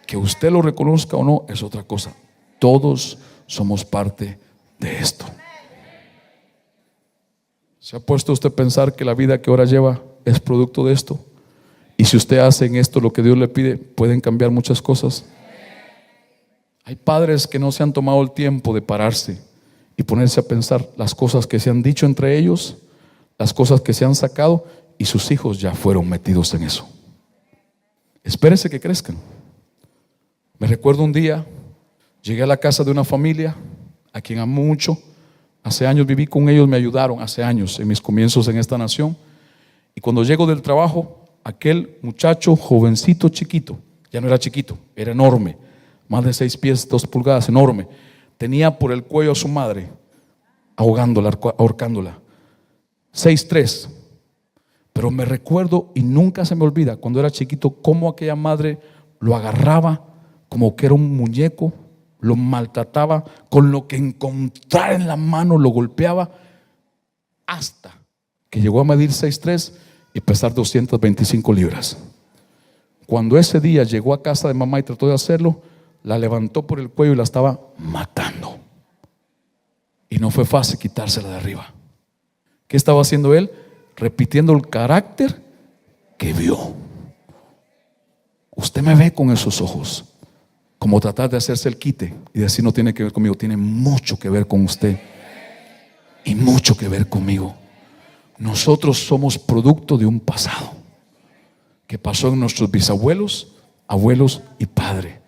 que usted lo reconozca o no, es otra cosa. Todos somos parte de esto. ¿Se ha puesto usted a pensar que la vida que ahora lleva es producto de esto? Y si usted hace en esto lo que Dios le pide, pueden cambiar muchas cosas. Hay padres que no se han tomado el tiempo de pararse y ponerse a pensar las cosas que se han dicho entre ellos, las cosas que se han sacado, y sus hijos ya fueron metidos en eso. Espérese que crezcan. Me recuerdo un día, llegué a la casa de una familia a quien amo mucho. Hace años viví con ellos, me ayudaron hace años en mis comienzos en esta nación. Y cuando llego del trabajo, aquel muchacho jovencito, chiquito, ya no era chiquito, era enorme, más de 6 pies, 2 pulgadas, enorme. Tenía por el cuello a su madre, ahogándola, ahorcándola. 6'3". Pero me recuerdo, y nunca se me olvida, cuando era chiquito, cómo aquella madre lo agarraba como que era un muñeco, lo maltrataba, con lo que encontrara en la mano lo golpeaba, hasta que llegó a medir 6'3" y pesar 225 libras. Cuando ese día llegó a casa de mamá y trató de hacerlo, la levantó por el cuello y la estaba matando. Y no fue fácil quitársela de arriba. ¿Qué estaba haciendo él? Repitiendo el carácter que vio. Usted me ve con esos ojos, como tratar de hacerse el quite y decir no tiene que ver conmigo. Tiene mucho que ver con usted y mucho que ver conmigo. Nosotros somos producto de un pasado que pasó en nuestros bisabuelos, abuelos y padres.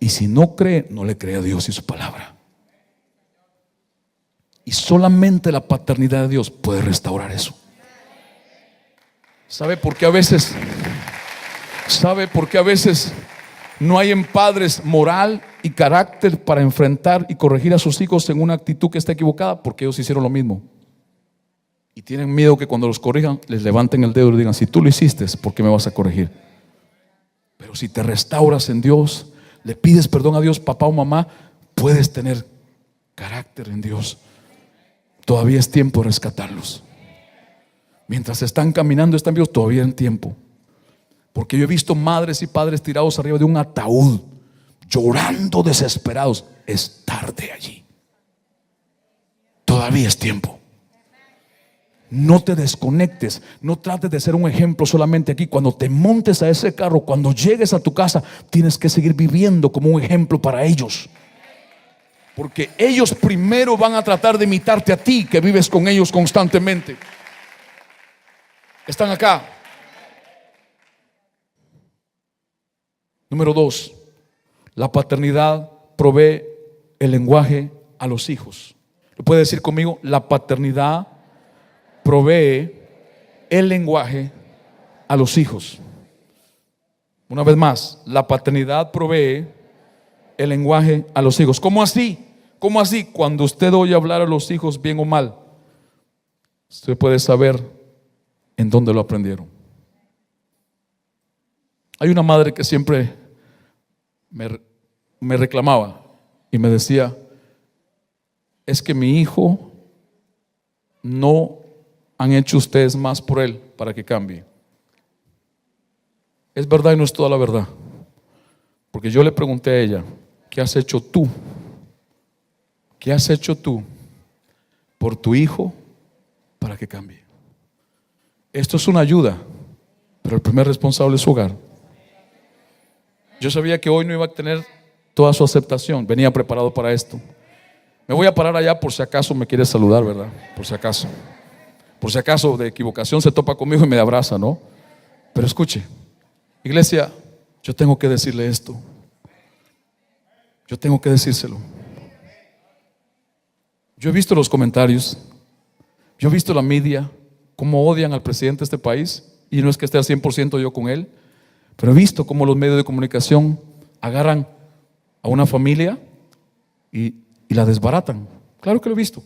Y si no cree, no le cree a Dios y su palabra. Y solamente la paternidad de Dios puede restaurar eso. ¿Sabe por qué a veces no hay en padres moral y carácter para enfrentar y corregir a sus hijos en una actitud que está equivocada? Porque ellos hicieron lo mismo. Y tienen miedo que cuando los corrijan les levanten el dedo y digan: si tú lo hiciste, ¿por qué me vas a corregir? Pero si te restauras en Dios, le pides perdón a Dios, papá o mamá, puedes tener carácter en Dios. Todavía es tiempo de rescatarlos. Mientras están caminando, están vivos, todavía en tiempo. Porque yo he visto madres y padres tirados arriba de un ataúd, llorando desesperados. Es tarde allí. Todavía es tiempo. No te desconectes, no trates de ser un ejemplo solamente aquí. Cuando te montes a ese carro, cuando llegues a tu casa, tienes que seguir viviendo como un ejemplo para ellos. Porque ellos primero van a tratar de imitarte a ti, que vives con ellos constantemente. ¿Están acá? Número 2, la paternidad provee el lenguaje a los hijos. ¿Lo puede decir conmigo? La paternidad provee el lenguaje a los hijos. Una vez más, la paternidad provee el lenguaje a los hijos. ¿Cómo así? ¿Cómo así? Cuando usted oye hablar a los hijos bien o mal, usted puede saber en dónde lo aprendieron. Hay una madre que siempre me reclamaba y me decía: es que mi hijo no han hecho ustedes más por él para que cambie. Es verdad y no es toda la verdad, porque yo le pregunté a ella: ¿qué has hecho tú? ¿Qué has hecho tú por tu hijo para que cambie? Esto es una ayuda, pero el primer responsable es su hogar. Yo sabía que hoy no iba a tener toda su aceptación, venía preparado para esto. Me voy a parar allá por si acaso me quiere saludar, ¿verdad? Por si acaso de equivocación se topa conmigo y me abraza, ¿no? Pero escuche, iglesia, yo tengo que decirle esto. Yo tengo que decírselo. Yo he visto los comentarios, yo he visto la media, cómo odian al presidente de este país, y no es que esté al 100% yo con él, pero he visto cómo los medios de comunicación agarran a una familia y la desbaratan. Claro que lo he visto.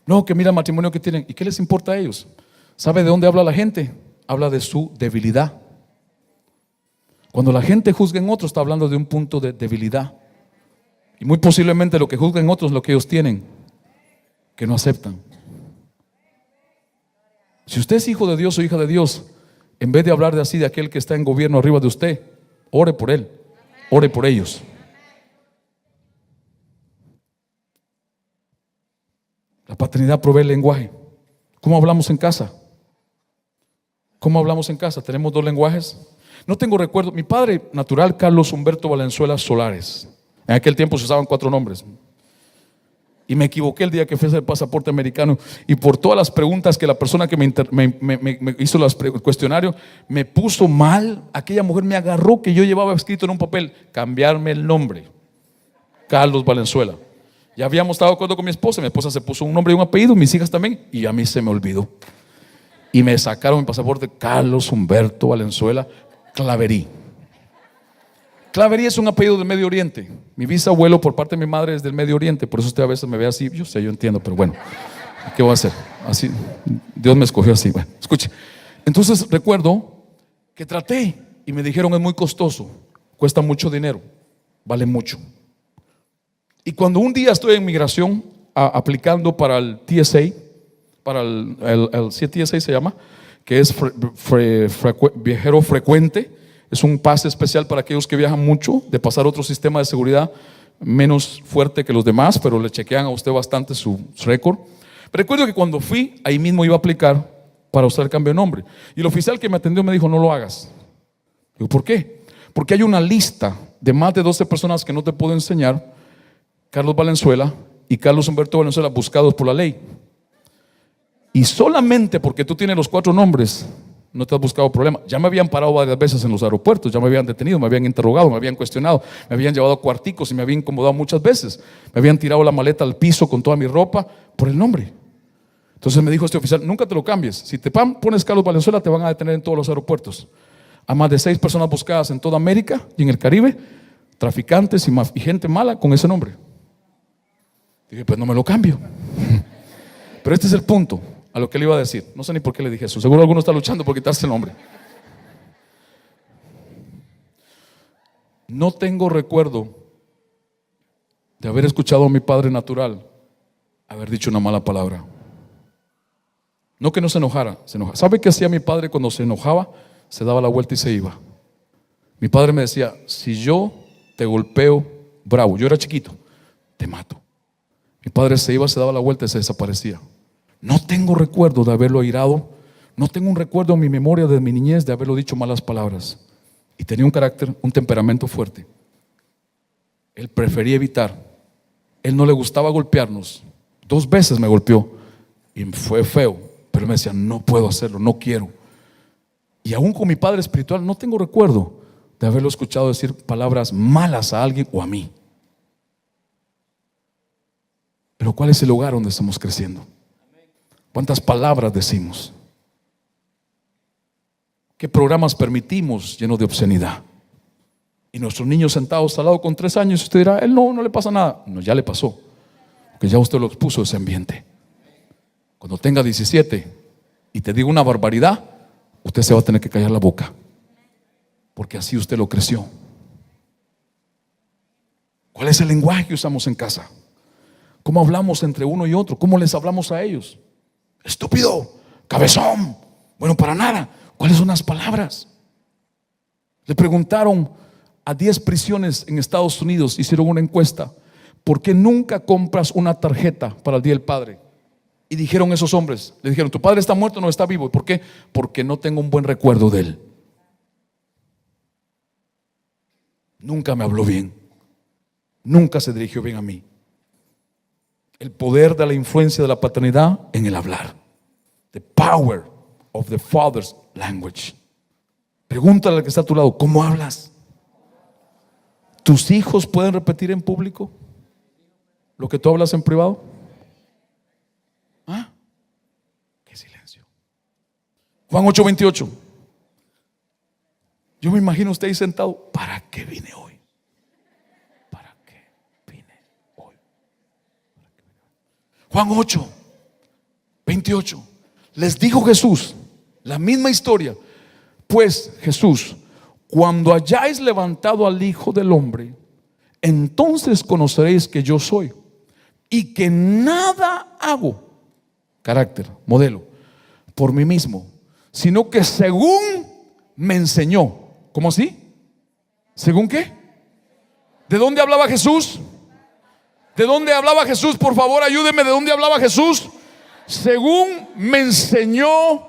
No, que mira el matrimonio que tienen. ¿Y qué les importa a ellos? ¿Sabe de dónde habla la gente? Habla de su debilidad. Cuando la gente juzga en otros, está hablando de un punto de debilidad. Y muy posiblemente lo que juzga en otros es lo que ellos tienen, que no aceptan. Si usted es hijo de Dios o hija de Dios, en vez de hablar de así de aquel que está en gobierno arriba de usted, ore por él, ore por ellos. La paternidad provee el lenguaje. ¿Cómo hablamos en casa? ¿Cómo hablamos en casa? ¿Tenemos dos lenguajes? No tengo recuerdo. Mi padre natural, Carlos Humberto Valenzuela Solares. En aquel tiempo se usaban 4 nombres. Y me equivoqué el día que fui a hacer el pasaporte americano. Y por todas las preguntas que la persona que me hizo el cuestionario me puso mal, aquella mujer me agarró que yo llevaba escrito en un papel cambiarme el nombre, Carlos Valenzuela. Ya habíamos estado de acuerdo con mi esposa se puso un nombre y un apellido, mis hijas también, y a mí se me olvidó. Y me sacaron mi pasaporte, Carlos Humberto Valenzuela Claverí. Claverí es un apellido del Medio Oriente. Mi bisabuelo por parte de mi madre es del Medio Oriente, por eso usted a veces me ve así. Yo sé, yo entiendo, pero bueno, ¿qué voy a hacer? Así, Dios me escogió así. Bueno, escuche. Entonces recuerdo que traté y me dijeron: es muy costoso, cuesta mucho dinero, vale mucho. Y cuando un día estoy en migración aplicando para el TSA, para el TSA se llama, que es viajero frecuente, es un pase especial para aquellos que viajan mucho, de pasar otro sistema de seguridad menos fuerte que los demás, pero le chequean a usted bastante su récord. Recuerdo que cuando fui, ahí mismo iba a aplicar para usar el cambio de nombre, y el oficial que me atendió me dijo: no lo hagas. Digo: ¿por qué? Porque hay una lista de más de 12 personas que no te puedo enseñar, Carlos Valenzuela y Carlos Humberto Valenzuela, buscados por la ley. Y solamente porque tú tienes los 4 nombres, no te has buscado problema. Ya me habían parado varias veces en los aeropuertos, ya me habían detenido, me habían interrogado, me habían cuestionado, me habían llevado a cuarticos y me habían incomodado muchas veces. Me habían tirado la maleta al piso con toda mi ropa por el nombre. Entonces me dijo este oficial: nunca te lo cambies. Si te pones Carlos Valenzuela, te van a detener en todos los aeropuertos. A más de 6 personas buscadas en toda América y en el Caribe, traficantes y gente mala con ese nombre. Dije: pues no me lo cambio. Pero este es el punto a lo que le iba a decir. No sé ni por qué le dije eso. Seguro alguno está luchando por quitarse el nombre. No tengo recuerdo de haber escuchado a mi padre natural haber dicho una mala palabra. No que no se enojara, se enojaba. ¿Sabe qué hacía mi padre cuando se enojaba? Se daba la vuelta y se iba. Mi padre me decía: si yo te golpeo bravo, yo era chiquito, te mato. Mi padre se iba, se daba la vuelta y se desaparecía. No tengo recuerdo de haberlo airado. No tengo un recuerdo en mi memoria de mi niñez de haberlo dicho malas palabras. Y tenía un carácter, un temperamento fuerte. Él prefería evitar. Él no le gustaba golpearnos. 2 veces me golpeó y fue feo, pero él me decía: no puedo hacerlo, no quiero. Y aún con mi padre espiritual no tengo recuerdo de haberlo escuchado decir palabras malas a alguien o a mí. Pero ¿cuál es el lugar donde estamos creciendo? ¿Cuántas palabras decimos? ¿Qué programas permitimos llenos de obscenidad? Y nuestros niños sentados al lado con 3 años, usted dirá: él no le pasa nada. No, ya le pasó, porque ya usted lo expuso a ese ambiente. Cuando tenga 17 y te diga una barbaridad, usted se va a tener que callar la boca, porque así usted lo creció. ¿Cuál es el lenguaje que usamos en casa? ¿Cómo hablamos entre uno y otro? ¿Cómo les hablamos a ellos? Estúpido, cabezón, bueno para nada. ¿Cuáles son las palabras? Le preguntaron a 10 prisiones en Estados Unidos, hicieron una encuesta: ¿por qué nunca compras una tarjeta para el Día del Padre? Y dijeron esos hombres, le dijeron: ¿tu padre está muerto o no está vivo? ¿Por qué? Porque no tengo un buen recuerdo de él. Nunca me habló bien, nunca se dirigió bien a mí. El poder de la influencia de la paternidad en el hablar. The power of the father's language. Pregúntale al que está a tu lado: ¿cómo hablas? ¿Tus hijos pueden repetir en público lo que tú hablas en privado? ¿Ah? Qué silencio. Juan 8:28. Yo me imagino usted ahí sentado: ¿para qué vine hoy? ¿Para qué vine hoy? Juan 8:28. Les dijo Jesús la misma historia: pues Jesús, cuando hayáis levantado al Hijo del Hombre, entonces conoceréis que yo soy, y que nada hago, carácter, modelo, por mí mismo, sino que según me enseñó. ¿Cómo así? ¿Según qué? ¿De dónde hablaba Jesús? ¿De dónde hablaba Jesús? Por favor, ayúdeme. ¿De dónde hablaba Jesús? Según me enseñó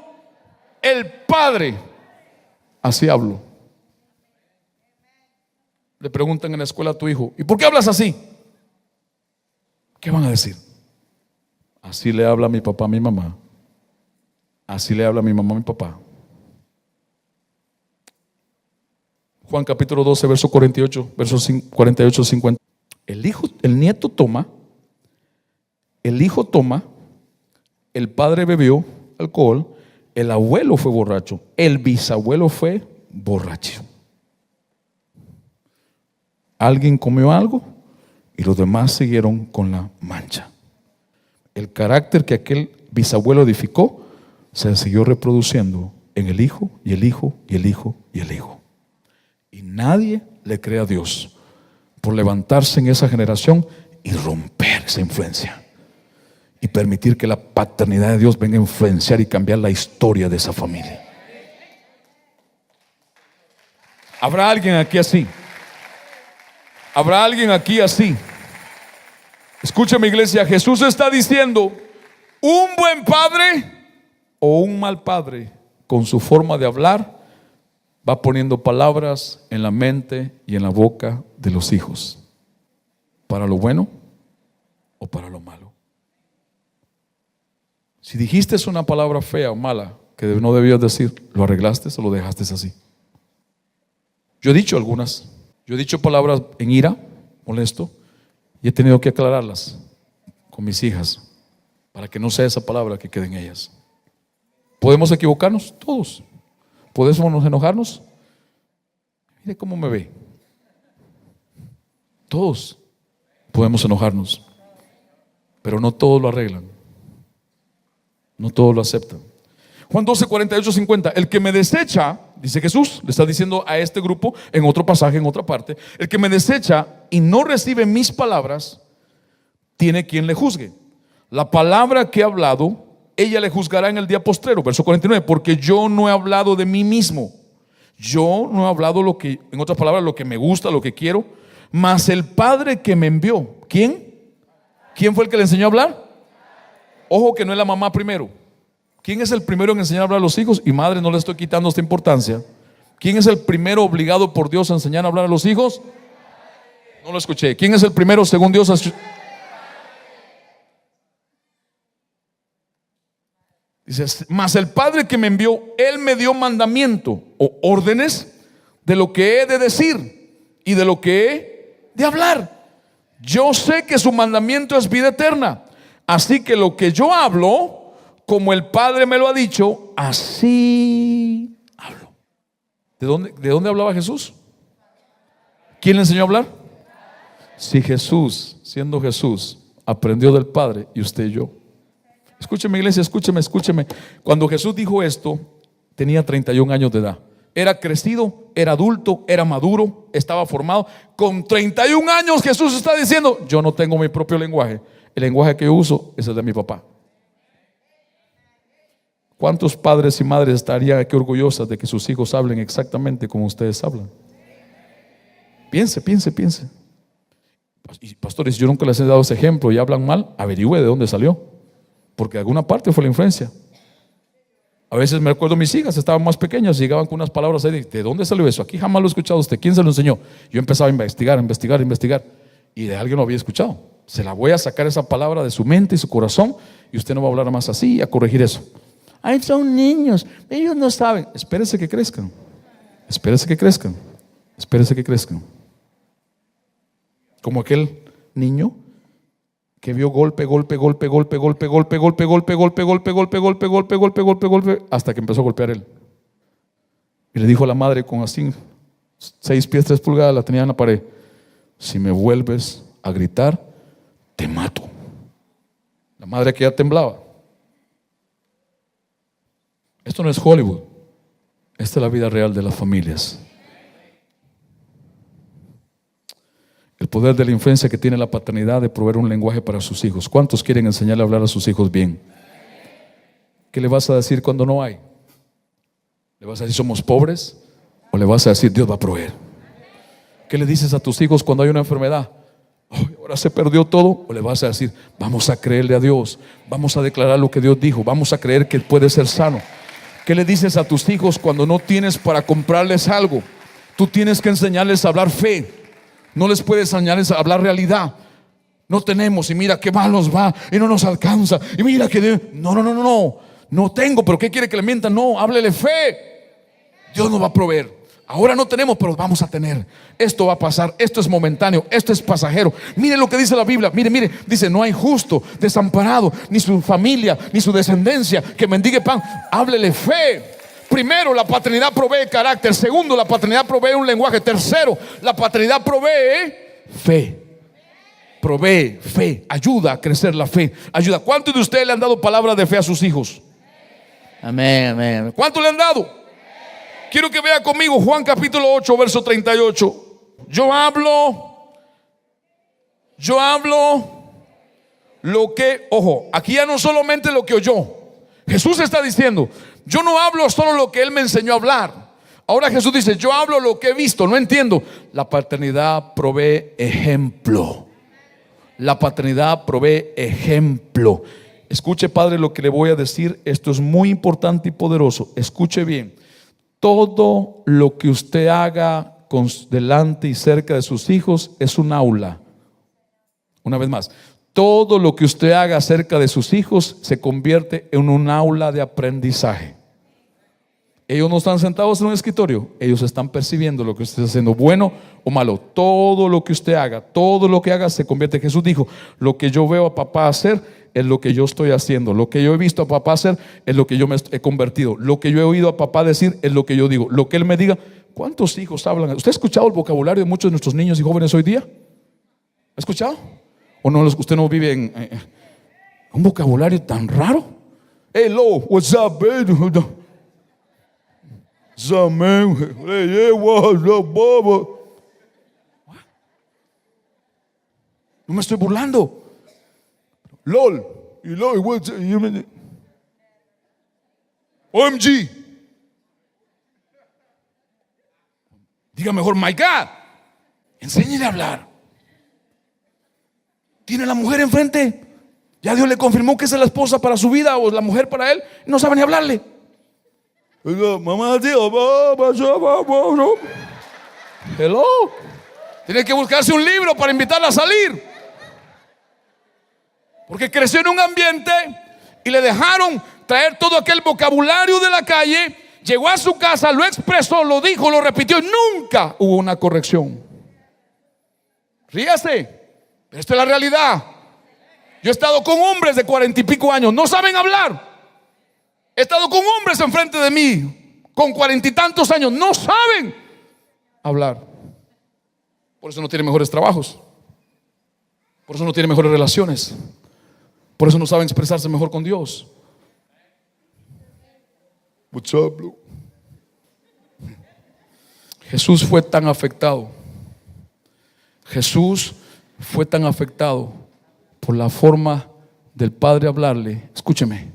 el Padre, así hablo. Le preguntan en la escuela a tu hijo: ¿y por qué hablas así? ¿Qué van a decir? Así le habla mi papá a mi mamá. Así le habla mi mamá a mi papá. Juan capítulo 12, verso 48, versos 48, 50. El nieto toma, el hijo toma, el padre bebió alcohol, el abuelo fue borracho, el bisabuelo fue borracho. Alguien comió algo y los demás siguieron con la mancha. El carácter que aquel bisabuelo edificó se siguió reproduciendo en el hijo y el hijo y el hijo y el hijo. Y nadie le cree a Dios por levantarse en esa generación y romper esa influencia y permitir que la paternidad de Dios venga a influenciar y cambiar la historia de esa familia. ¿Habrá alguien aquí así? ¿Habrá alguien aquí así? Escúchame, iglesia, Jesús está diciendo: un buen padre o un mal padre, con su forma de hablar, va poniendo palabras en la mente y en la boca de los hijos, para lo bueno o para lo malo. Si dijiste una palabra fea o mala que no debías decir, ¿lo arreglaste o lo dejaste así? Yo he dicho algunas. Yo he dicho palabras en ira, molesto, y he tenido que aclararlas con mis hijas para que no sea esa palabra que quede en ellas. ¿Podemos equivocarnos? Todos. ¿Podemos enojarnos? Mire cómo me ve. Todos podemos enojarnos, pero no todos lo arreglan. No todos lo aceptan. Juan 12, 48, 50. El que me desecha, dice Jesús, le está diciendo a este grupo en otro pasaje, en otra parte: el que me desecha y no recibe mis palabras, tiene quien le juzgue. La palabra que he hablado, ella le juzgará en el día postrero. Verso 49. Porque yo no he hablado de mí mismo. Yo no he hablado lo que, en otras palabras, lo que me gusta, lo que quiero, mas el Padre que me envió. ¿Quién? ¿Quién fue el que le enseñó a hablar? Ojo que no es la mamá primero. ¿Quién es el primero en enseñar a hablar a los hijos? Y madre, no le estoy quitando esta importancia. ¿Quién es el primero obligado por Dios a enseñar a hablar a los hijos? No lo escuché. ¿Quién es el primero según Dios? Dice, mas el Padre que me envió, Él me dio mandamiento o órdenes de lo que he de decir y de lo que he de hablar. Yo sé que su mandamiento es vida eterna. Así que lo que yo hablo, como el Padre me lo ha dicho, así hablo. ¿De dónde hablaba Jesús? ¿Quién le enseñó a hablar? Si Jesús, siendo Jesús, aprendió del Padre, y usted y yo. Escúcheme, iglesia, escúcheme. Cuando Jesús dijo esto, tenía 31 años de edad. Era crecido, era adulto, era maduro, estaba formado. Con 31 años Jesús está diciendo, yo no tengo mi propio lenguaje. El lenguaje que yo uso es el de mi papá. ¿Cuántos padres y madres estarían aquí orgullosas de que sus hijos hablen exactamente como ustedes hablan? Piense. Y pastores, yo nunca les he dado ese ejemplo y hablan mal, averigüe de dónde salió, porque de alguna parte fue la influencia. A veces me recuerdo, mis hijas estaban más pequeñas, llegaban con unas palabras ahí, ¿de dónde salió eso? Aquí jamás lo he escuchado usted, ¿quién se lo enseñó? Yo empezaba a investigar, y de alguien lo había escuchado. Se la voy a sacar esa palabra de su mente y su corazón, y usted no va a hablar más así y a corregir eso. Ay, son niños, ellos no saben. Espérese que crezcan. Como aquel niño que vio golpe, hasta que empezó a golpear él. Y le dijo a la madre con así 6 pies 3 pulgadas, la tenía en la pared: si me vuelves a gritar, te mato. La madre que ya temblaba. Esto no es Hollywood. Esta es la vida real de las familias. El poder de la influencia que tiene la paternidad de proveer un lenguaje para sus hijos. ¿Cuántos quieren enseñarle a hablar a sus hijos bien? ¿Qué le vas a decir cuando no hay? ¿Le vas a decir somos pobres? ¿O le vas a decir Dios va a proveer? ¿Qué le dices a tus hijos cuando hay una enfermedad? Oh, ahora se perdió todo. ¿O le vas a decir vamos a creerle a Dios, vamos a declarar lo que Dios dijo, vamos a creer que puede ser sano? ¿Qué le dices a tus hijos cuando no tienes para comprarles algo? Tú tienes que enseñarles a hablar fe. No les puedes enseñarles a hablar realidad. No tenemos, y mira qué mal nos va, y no nos alcanza, y mira que no tengo, pero ¿qué quiere que le mientan? No, háblele fe. Dios nos va a proveer. Ahora no tenemos, pero vamos a tener. Esto va a pasar, esto es momentáneo, esto es pasajero. Mire lo que dice la Biblia, mire, dice: no hay justo, desamparado, ni su familia, ni su descendencia que mendigue pan. Háblele fe. Primero, la paternidad provee carácter. Segundo, la paternidad provee un lenguaje. Tercero, la paternidad provee fe. Provee fe, ayuda a crecer la fe. Ayuda. ¿Cuántos de ustedes le han dado palabra de fe a sus hijos? Amén. ¿Cuántos le han dado? Quiero que vea conmigo Juan capítulo 8, verso 38. Yo hablo lo que, ojo, aquí ya no solamente lo que oyó. Jesús está diciendo: yo no hablo solo lo que Él me enseñó a hablar. Ahora Jesús dice: yo hablo lo que he visto. No entiendo. La paternidad provee ejemplo. Escuche, padre, lo que le voy a decir. Esto es muy importante y poderoso. Escuche bien. Todo lo que usted haga delante y cerca de sus hijos es un aula. Una vez más, todo lo que usted haga cerca de sus hijos se convierte en un aula de aprendizaje. Ellos no están sentados en un escritorio, ellos están percibiendo lo que usted está haciendo, bueno o malo. Todo lo que usted haga, todo lo que haga se convierte. Jesús dijo: lo que yo veo a papá hacer es lo que yo estoy haciendo. Lo que yo he visto a papá hacer es lo que yo me he convertido. Lo que yo he oído a papá decir es lo que yo digo. Lo que él me diga. ¿Cuántos hijos hablan? ¿Usted ha escuchado el vocabulario de muchos de nuestros niños y jóvenes hoy día? ¿Ha escuchado? ¿O no? ¿Usted no vive en un vocabulario tan raro? Hello, what's up, baby? No me estoy burlando. LOL. OMG. Diga mejor my God. Enséñele a hablar. Tiene la mujer enfrente. Ya Dios le confirmó que esa es la esposa para su vida o la mujer para él. No sabe ni hablarle. Mamá, tío, hello. Tiene que buscarse un libro para invitarla a salir. Porque creció en un ambiente y le dejaron traer todo aquel vocabulario de la calle. Llegó a su casa, lo expresó, lo dijo, lo repitió. Nunca hubo una corrección. Ríase, pero esto es la realidad. Yo he estado con hombres de 40 y pico años, no saben hablar. He estado con hombres enfrente de mí con 40 y tantos años, no saben hablar. Por eso no tienen mejores trabajos. Por eso no tienen mejores relaciones. Por eso no saben expresarse mejor con Dios. What's up, bro? Jesús fue tan afectado. Jesús fue tan afectado por la forma del Padre hablarle. Escúcheme,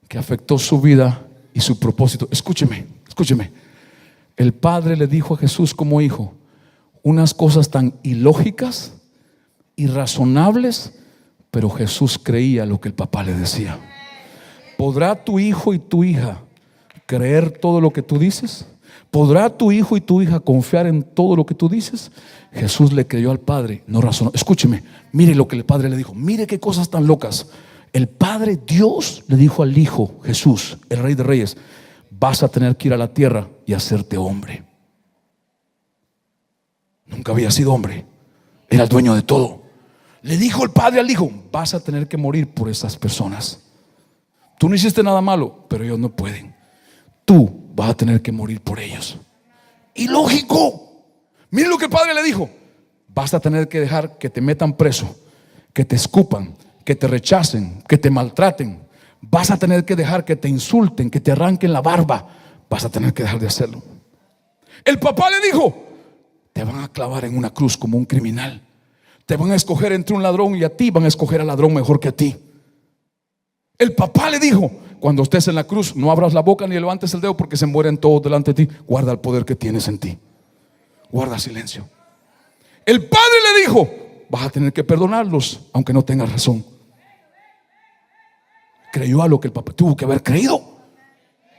que afectó su vida y su propósito. Escúcheme. El Padre le dijo a Jesús como hijo unas cosas tan ilógicas, irrazonables, pero Jesús creía lo que el papá le decía. ¿Podrá tu hijo y tu hija creer todo lo que tú dices? ¿Podrá tu hijo y tu hija confiar en todo lo que tú dices? Jesús le creyó al Padre, no razonó. Escúcheme, mire lo que el Padre le dijo. Mire qué cosas tan locas. El Padre Dios le dijo al Hijo Jesús, el Rey de Reyes: vas a tener que ir a la tierra y hacerte hombre. Nunca había sido hombre, era el dueño de todo. Le dijo el Padre al Hijo: vas a tener que morir por esas personas. Tú no hiciste nada malo, pero ellos no pueden. Tú vas a tener que morir por ellos. Ilógico. Mire lo que el Padre le dijo: vas a tener que dejar que te metan preso, que te escupan, que te rechacen, que te maltraten. Vas a tener que dejar que te insulten, que te arranquen la barba. Vas a tener que dejar de hacerlo. El papá le dijo: te van a clavar en una cruz como un criminal. Te van a escoger entre un ladrón y a ti van a escoger al ladrón mejor que a ti. El papá le dijo: cuando estés en la cruz, no abras la boca ni levantes el dedo, porque se mueren todos delante de ti. Guarda el poder que tienes en ti. Guarda silencio. El Padre le dijo: vas a tener que perdonarlos aunque no tengas razón. Creyó a lo que el papá tuvo que haber creído.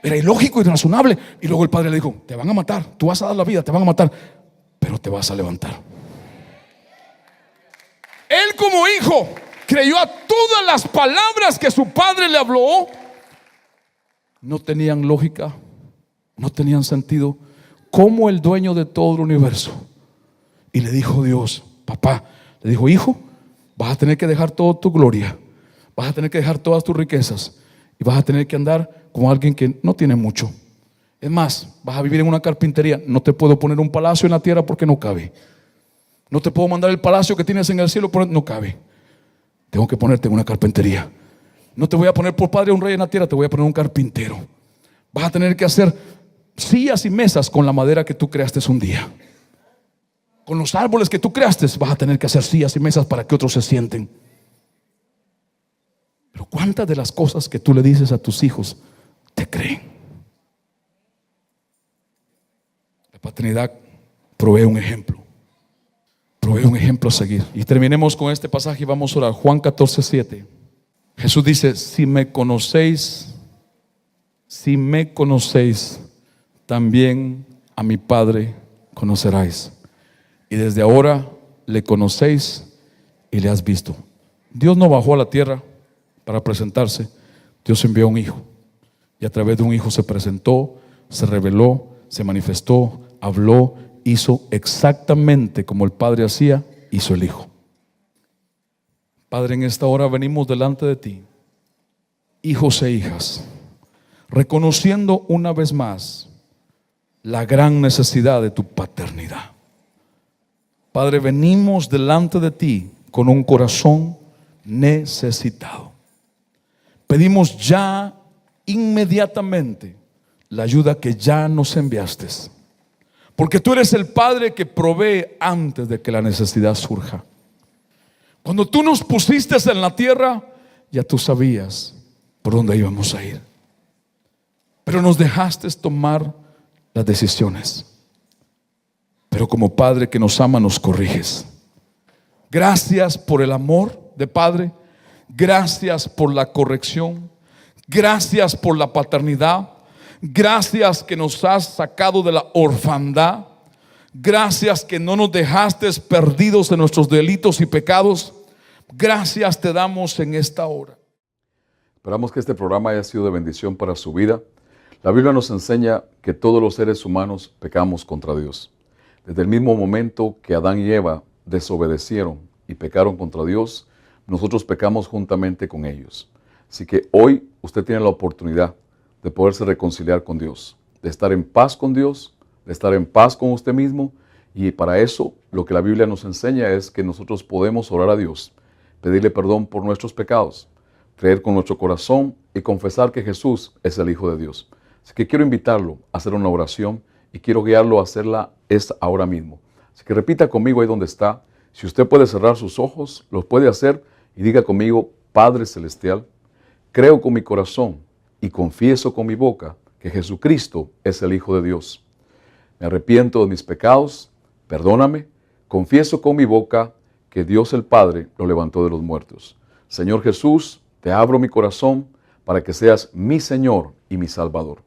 Era ilógico y irrazonable. Y luego el Padre le dijo: te van a matar, tú vas a dar la vida, te van a matar, pero te vas a levantar. Él como hijo creyó a todas las palabras que su padre le habló. No tenían lógica, no tenían sentido. Como el dueño de todo el universo. Y le dijo Dios, papá, le dijo: hijo, vas a tener que dejar toda tu gloria, vas a tener que dejar todas tus riquezas, y vas a tener que andar como alguien que no tiene mucho. Es más, vas a vivir en una carpintería. No te puedo poner un palacio en la tierra porque no cabe. No te puedo mandar el palacio que tienes en el cielo porque no cabe. Tengo que ponerte en una carpintería. No te voy a poner por padre a un rey en la tierra, te voy a poner un carpintero. Vas a tener que hacer sillas y mesas con la madera que tú creaste un día. Con los árboles que tú creaste vas a tener que hacer sillas y mesas para que otros se sienten. Pero ¿cuántas de las cosas que tú le dices a tus hijos te creen? La paternidad provee un ejemplo. Provee un ejemplo a seguir. Y terminemos con este pasaje y vamos a orar. Juan 14:7. Jesús dice: si me conocéis, también a mi Padre conoceráis. Y desde ahora le conocéis y le has visto. Dios no bajó a la tierra para presentarse. Dios envió a un hijo. Y a través de un hijo se presentó, se reveló, se manifestó, habló, hizo exactamente como el Padre hacía, hizo el Hijo. Padre, en esta hora venimos delante de ti, hijos e hijas, reconociendo una vez más la gran necesidad de tu paternidad. Padre, venimos delante de ti con un corazón necesitado. Pedimos ya inmediatamente la ayuda que ya nos enviaste, porque tú eres el Padre que provee antes de que la necesidad surja. Cuando tú nos pusiste en la tierra, ya tú sabías por dónde íbamos a ir, pero nos dejaste tomar las decisiones. Pero como Padre que nos ama, nos corriges. Gracias por el amor de Padre. gracias por la corrección. Gracias por la paternidad. Gracias que nos has sacado de la orfandad. Gracias que no nos dejaste perdidos en nuestros delitos y pecados. Gracias te damos en esta hora. Esperamos que este programa haya sido de bendición para su vida. La Biblia nos enseña que todos los seres humanos pecamos contra Dios. Desde el mismo momento que Adán y Eva desobedecieron y pecaron contra Dios, nosotros pecamos juntamente con ellos. Así que hoy usted tiene la oportunidad de poderse reconciliar con Dios, de estar en paz con Dios, de estar en paz con usted mismo. Y para eso lo que la Biblia nos enseña es que nosotros podemos orar a Dios, pedirle perdón por nuestros pecados, creer con nuestro corazón y confesar que Jesús es el Hijo de Dios. Así que quiero invitarlo a hacer una oración y quiero guiarlo a hacerla ahora mismo. Así que repita conmigo ahí donde está. Si usted puede cerrar sus ojos, los puede hacer y diga conmigo: Padre Celestial, creo con mi corazón y confieso con mi boca que Jesucristo es el Hijo de Dios. Me arrepiento de mis pecados, perdóname, confieso con mi boca que Dios el Padre lo levantó de los muertos. Señor Jesús, te abro mi corazón para que seas mi Señor y mi Salvador.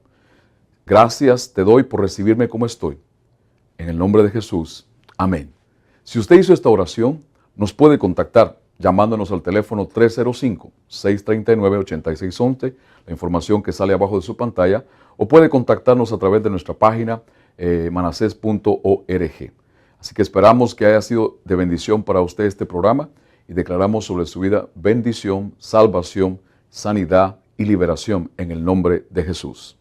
Gracias te doy por recibirme como estoy. En el nombre de Jesús, amén. Si usted hizo esta oración, nos puede contactar llamándonos al teléfono 305-639-8611, la información que sale abajo de su pantalla, o puede contactarnos a través de nuestra página manases.org. Así que esperamos que haya sido de bendición para usted este programa y declaramos sobre su vida bendición, salvación, sanidad y liberación en el nombre de Jesús.